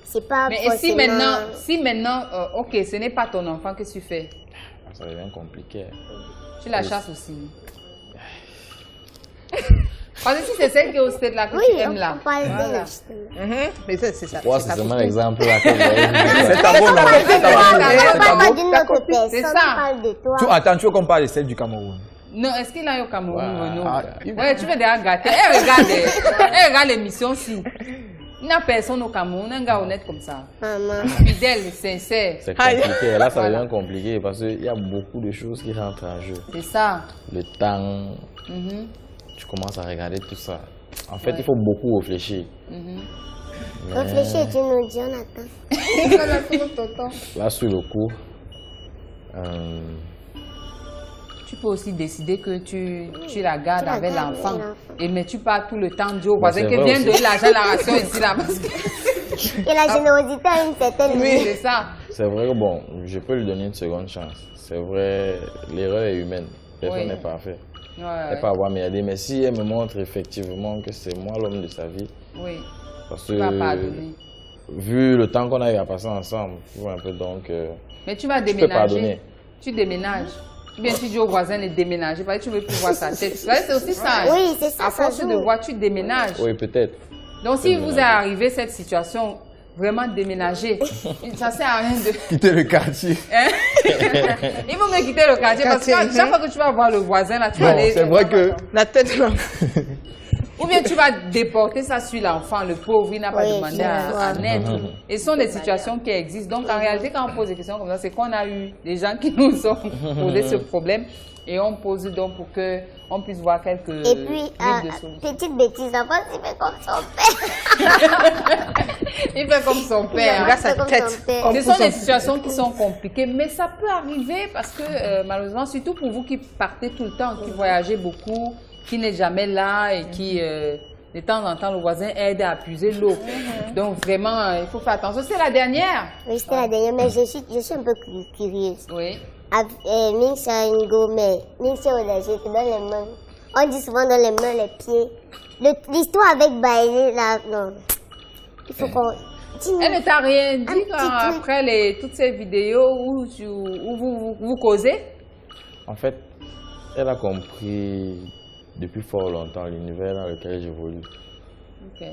c'est pas mais forcément... si maintenant, ok, ce n'est pas ton enfant, qu'est-ce que tu fais? Ça devient compliqué. Tu la chasses aussi. Parce que si c'est celle qui est au stade là que tu aimes là. Voilà. Mais c'est ça. Ouais, c'est seulement l'exemple là. C'est ta bonne. C'est ça. Attends, tu veux qu'on parle de celle du Cameroun? Non, est-ce qu'il a eu au Cameroun? Ouais, tu veux déjà gâter. Elle regarde l'émission-ci. Il n'y a personne au Cameroun, un gars honnête comme ça. Fidèle, sincère. C'est compliqué. Là, ça devient compliqué parce qu'il y a beaucoup de choses qui rentrent en jeu. C'est ça. Le temps. Tu commences à regarder tout ça. En fait, il faut beaucoup réfléchir. Réfléchir, tu nous dis, on attend. Là, sur le coup, tu peux aussi décider que tu la gardes avec l'enfant. Mais tu pars tout le temps dire au voisin que viens donner l'argent à la ration ici là. Parce que... Et la générosité a une certaine limite. C'est ça. C'est vrai que bon, je peux lui donner une seconde chance. C'est vrai, l'erreur est humaine. Personne n'est parfait. Elle peut avoir merdé, mais si elle me montre effectivement que c'est moi l'homme de sa vie, parce que vu le temps qu'on a eu à passer ensemble, tu vois un peu donc. Mais tu vas déménager. Tu déménages. Ou bien tu dis au voisin de déménager parce que tu veux plus voir sa tête. C'est aussi ça. Oui, c'est ça. À force de voir, tu déménages. Oui, peut-être. Donc si vous est arrivé cette situation, vraiment déménager, ça sert à rien de... Quitter le quartier. Il faut mieux quitter le quartier parce que chaque fois que tu vas voir le voisin, là, tu vas aller... C'est vrai que... La tête là. Ou bien tu vas déporter ça sur l'enfant, le pauvre, il n'a pas demandé à naître. Et ce sont des situations qui existent. Donc en réalité, quand on pose des questions comme ça, c'est qu'on a eu des gens qui nous ont posé ce problème. Et on pose donc pour qu'on puisse voir quelques... Et puis, petite bêtise, l'enfant s'il fait comme son père. Il fait comme son père. Regarde sa tête. Ce sont des situations qui sont compliquées, mais ça peut arriver parce que malheureusement, surtout pour vous qui partez tout le temps, qui voyagez beaucoup, qui n'est jamais là et qui, de temps en temps, le voisin aide à puiser l'eau. Donc vraiment, il faut faire attention. C'est la dernière? Oui, c'était la dernière, mais je suis un peu curieuse. Oui. Minx a une go, mais Minx est audacieux, c'est dans les mains. On dit souvent dans les mains, les pieds. L'histoire avec Bailey, là, non. Il faut qu'on... Elle ne t'a rien dit après toutes ces vidéos où vous causez? En fait, elle a compris depuis fort longtemps l'univers dans lequel j'évolue. Ok.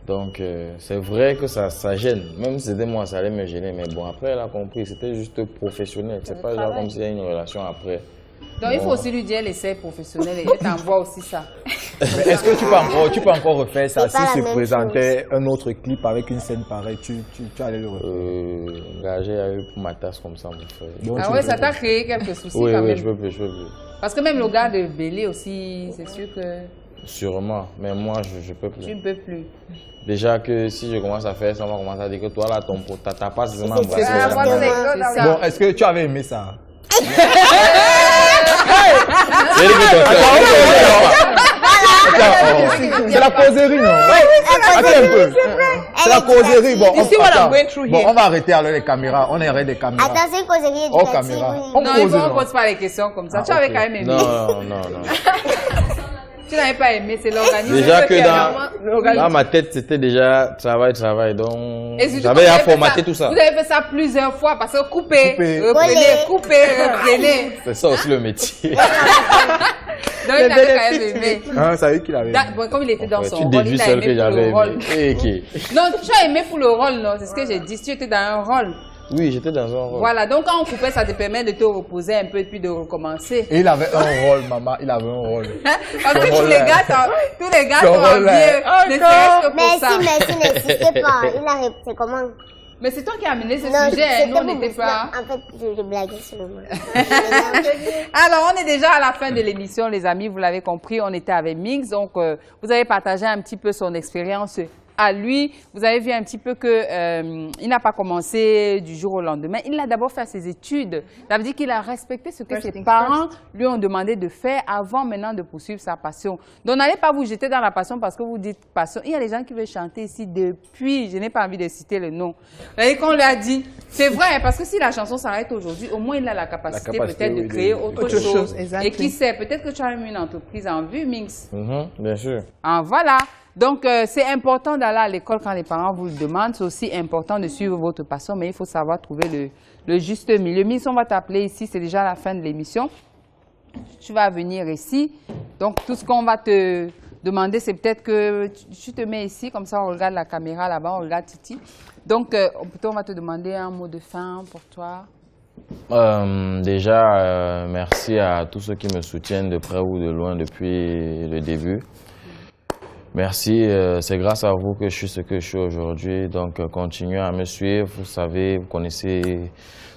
Donc, c'est vrai que ça gêne. Même si c'était moi, ça allait me gêner. Mais bon, après, elle a compris. C'était juste professionnel. C'est pas genre comme s'il y a une relation après. Donc, il faut aussi lui dire l'essai professionnel et t'envoie aussi ça. Est-ce que tu peux encore refaire ça si se présentait un autre clip avec une scène pareille, tu allais le refaire? J'ai eu pour ma tasse comme ça, mon frère. Ah ouais, ça t'a créé quelques soucis quand même. Oui, je peux plus. Parce que même le gars de Bélé aussi, c'est sûr que... Sûrement, mais moi, je peux plus. Tu ne peux plus. Déjà que si je commence à faire ça, on va commencer à dire que toi là, t'as pas vraiment embrassé. Bon, est-ce que tu avais aimé ça? C'est la causerie, non? Attends un peu. C'est la causerie. Bon, on va arrêter alors les caméras. On arrête les caméras. Attends, c'est une causerie éducative. Non, il faut qu'on pose pas les questions comme ça. Tu avais quand même aimé. Non. Tu n'avais pas aimé, c'est l'organisme. Déjà que dans ma tête, c'était déjà travail. Donc, j'avais à formater tout ça. Vous avez fait ça plusieurs fois parce que couper, reprenez. C'est ça aussi le métier. Donc, il avait quand même aimé. Ah, ça veut qu'il avait aimé. Bon, comme il était dans son rôle, il a aimé pour le rôle. Non, tu as aimé pour le rôle, non? C'est ce que j'ai dit. Si tu étais dans un rôle. Oui, j'étais dans un rôle. Voilà, donc quand on coupait, ça te permet de te reposer un peu et puis de recommencer. Et il avait un rôle, maman, il avait un rôle. Parce que tous les gars sont envieux. Ne serait-ce que pour ça. Merci, n'insistez pas. C'est comment? Mais c'est toi qui as amené ce sujet, nous on n'était pas. En fait, je blaguais seulement. Alors, on est déjà à la fin de l'émission, les amis, vous l'avez compris, on était avec Minx, donc vous avez partagé un petit peu son expérience à lui. Vous avez vu un petit peu qu'il n'a pas commencé du jour au lendemain. Il a d'abord fait ses études. Ça veut dire qu'il a respecté ce que ses parents lui ont demandé de faire avant maintenant de poursuivre sa passion. Donc, n'allez pas vous jeter dans la passion parce que vous dites passion. Il y a des gens qui veulent chanter ici depuis, je n'ai pas envie de citer le nom. Et qu'on lui a dit, c'est vrai, parce que si la chanson s'arrête aujourd'hui, au moins il a la capacité peut-être de créer autre chose. Et qui sait, peut-être que tu as même une entreprise en vue, Minx. Bien sûr. Ah, voilà. Donc, c'est important d'aller à l'école quand les parents vous le demandent. C'est aussi important de suivre votre passion, mais il faut savoir trouver le juste milieu. Minx, on va t'appeler ici, c'est déjà la fin de l'émission. Tu vas venir ici. Donc, tout ce qu'on va te demander, c'est peut-être que tu te mets ici, comme ça on regarde la caméra là-bas, on regarde Titi. Donc, plutôt on va te demander un mot de fin pour toi. Déjà, merci à tous ceux qui me soutiennent de près ou de loin depuis le début. Merci, c'est grâce à vous que je suis ce que je suis aujourd'hui. Donc, continuez à me suivre. Vous savez, vous connaissez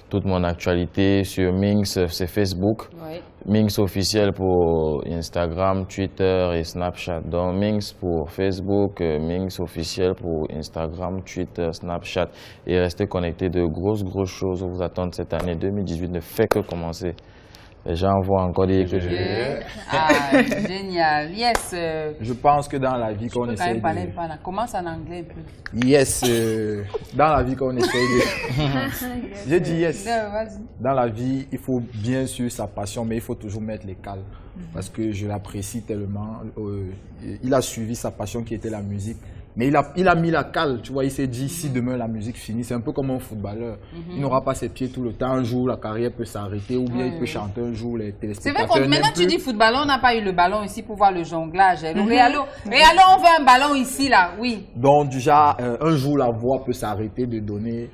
toute mon actualité sur Minx, c'est Facebook. Oui. Minx officiel pour Instagram, Twitter et Snapchat. Donc, Minx pour Facebook, Minx officiel pour Instagram, Twitter, Snapchat. Et restez connectés, de grosses choses vous attendent cette année 2018 ne fait que commencer. Les gens vont encore dire que je... Ah, génial. Yes. Je pense que dans la vie qu'on essaie de... Commence en anglais un peu. Yes. Dans la vie qu'on essaie de... J'ai dit yes. Dans la vie, il faut bien sûr sa passion, mais il faut toujours mettre les cales. Parce que je l'apprécie tellement. Il a suivi sa passion qui était la musique. Mais il a mis la cale, tu vois, il s'est dit, si demain la musique finit, c'est un peu comme un footballeur. Il n'aura pas ses pieds tout le temps, un jour la carrière peut s'arrêter, ou bien il peut chanter un jour, les téléspectateurs. C'est vrai que maintenant tu dis footballeur, on n'a pas eu le ballon ici pour voir le jonglage. Réalo, on veut un ballon ici, là, oui. Donc déjà, un jour la voix peut s'arrêter de donner,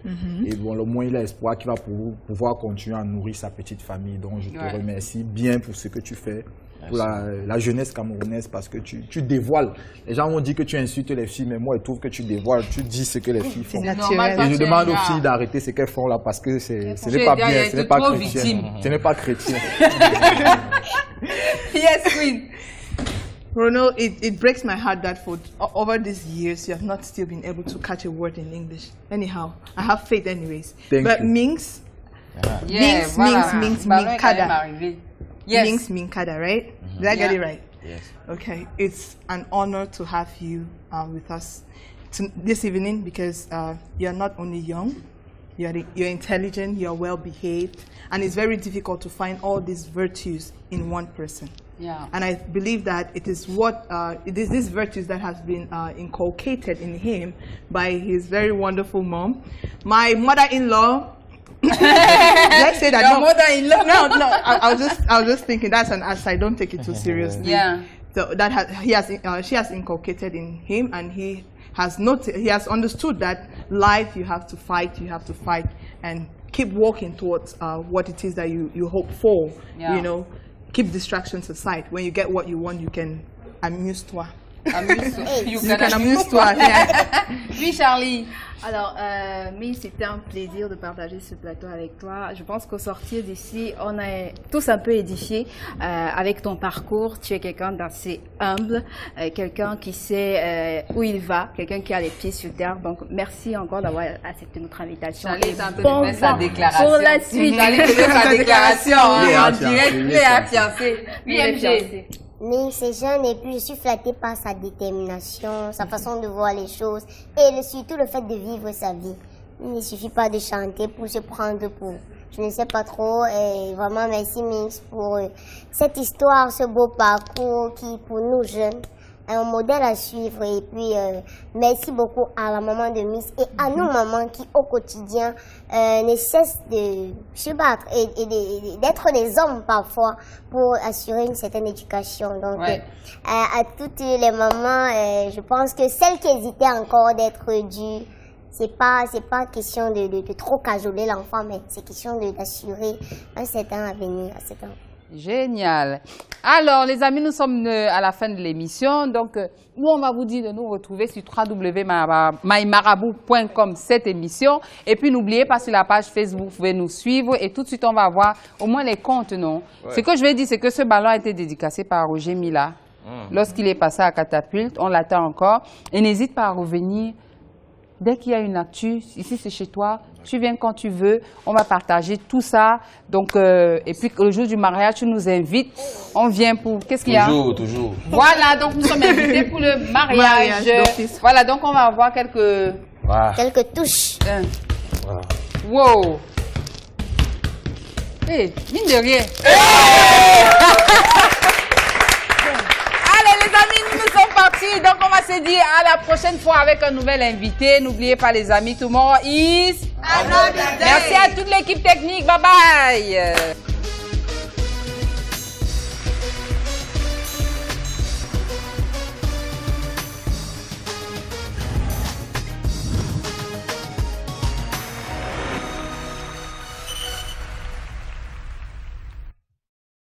et bon, au moins il a espoir qu'il va pouvoir continuer à nourrir sa petite famille. Donc je te remercie bien pour ce que tu fais. Pour la jeunesse camerounaise, parce que tu dévoiles. Les gens vont dire que tu insultes les filles, mais moi, je trouve que tu dévoiles, tu dis ce que les filles font. Et je demande aux filles d'arrêter ce qu'elles font là, parce que ce n'est pas bien, ce n'est pas chrétien. Ce n'est pas chrétien. Yes, Queen. Ronald, it breaks my heart that for over these years you have not still been able to catch a word in English. Anyhow, I have faith anyways. Thank you. Minx, Yes. Minkada. Yes. Minx Minkada, right? Did I get it right? Yes. Okay, it's an honor to have you with us this evening because you're not only young, you're intelligent, you're well behaved, and it's very difficult to find all these virtues in one person. Yeah. And I believe that it is what it is these virtues that has been inculcated in him by his very wonderful mom. My mother-in-law. Did I say that? Your mother-in-law. No. I was just thinking that's an aside. Don't take it too seriously. Yeah. So that she has inculcated in him, and he has understood that life you have to fight, and keep working towards what it is that you hope for. Yeah. You know, keep distractions aside. When you get what you want, you can amuse-toi. You can amuse-toi. Yeah. Oui, Charlie. Alors, Mille, c'était un plaisir de partager ce plateau avec toi. Je pense qu'au sortir d'ici, on est tous un peu édifiés avec ton parcours. Tu es quelqu'un d'assez humble, quelqu'un qui sait où il va, quelqu'un qui a les pieds sur terre. Donc, merci encore d'avoir accepté notre invitation. Charlie est en train de faire sa déclaration. Pour la suite. Charlie fait sa déclaration en direct. Il est fiancé. Oui, MG. Mais c'est jeune et puis je suis flattée par sa détermination, sa façon de voir les choses et surtout le fait de vivre sa vie. Il ne suffit pas de chanter pour se prendre pour, je ne sais pas trop. Et vraiment merci Minx pour cette histoire, ce beau parcours qui pour nous jeunes est un modèle à suivre. Et puis merci beaucoup à la maman de Miss et à nos mamans qui au quotidien ne cessent de se battre et d'être des hommes parfois pour assurer une certaine éducation. Donc à toutes les mamans, je pense que celles qui hésitaient encore d'être dues, c'est pas question de trop cajoler l'enfant, mais c'est question d'assurer un certain avenir à cet enfant. Génial. Alors, les amis, nous sommes à la fin de l'émission. Donc, nous, on va vous dire de nous retrouver sur www.mymarabout.com cette émission. Et puis, n'oubliez pas sur la page Facebook, vous pouvez nous suivre. Et tout de suite, on va voir au moins les comptes, non? Ce que je vais dire, c'est que ce ballon a été dédicacé par Roger Mila. Lorsqu'il est passé à Catapulte, on l'attend encore. Et n'hésite pas à revenir. Dès qu'il y a une actu, ici c'est chez toi, tu viens quand tu veux, on va partager tout ça. Donc, et puis le jour du mariage, tu nous invites, on vient pour... Qu'est-ce qu'il y a? Toujours. Voilà, donc nous sommes invités pour le mariage. Voilà, donc on va avoir quelques... Quelques touches. Voilà. Wow. Hé, mine de rien. Allez les amis, nous sommes partis. Donc on va se dire à la prochaine fois avec un nouvel invité. N'oubliez pas les amis, tomorrow is... Merci à toute l'équipe technique. Bye bye.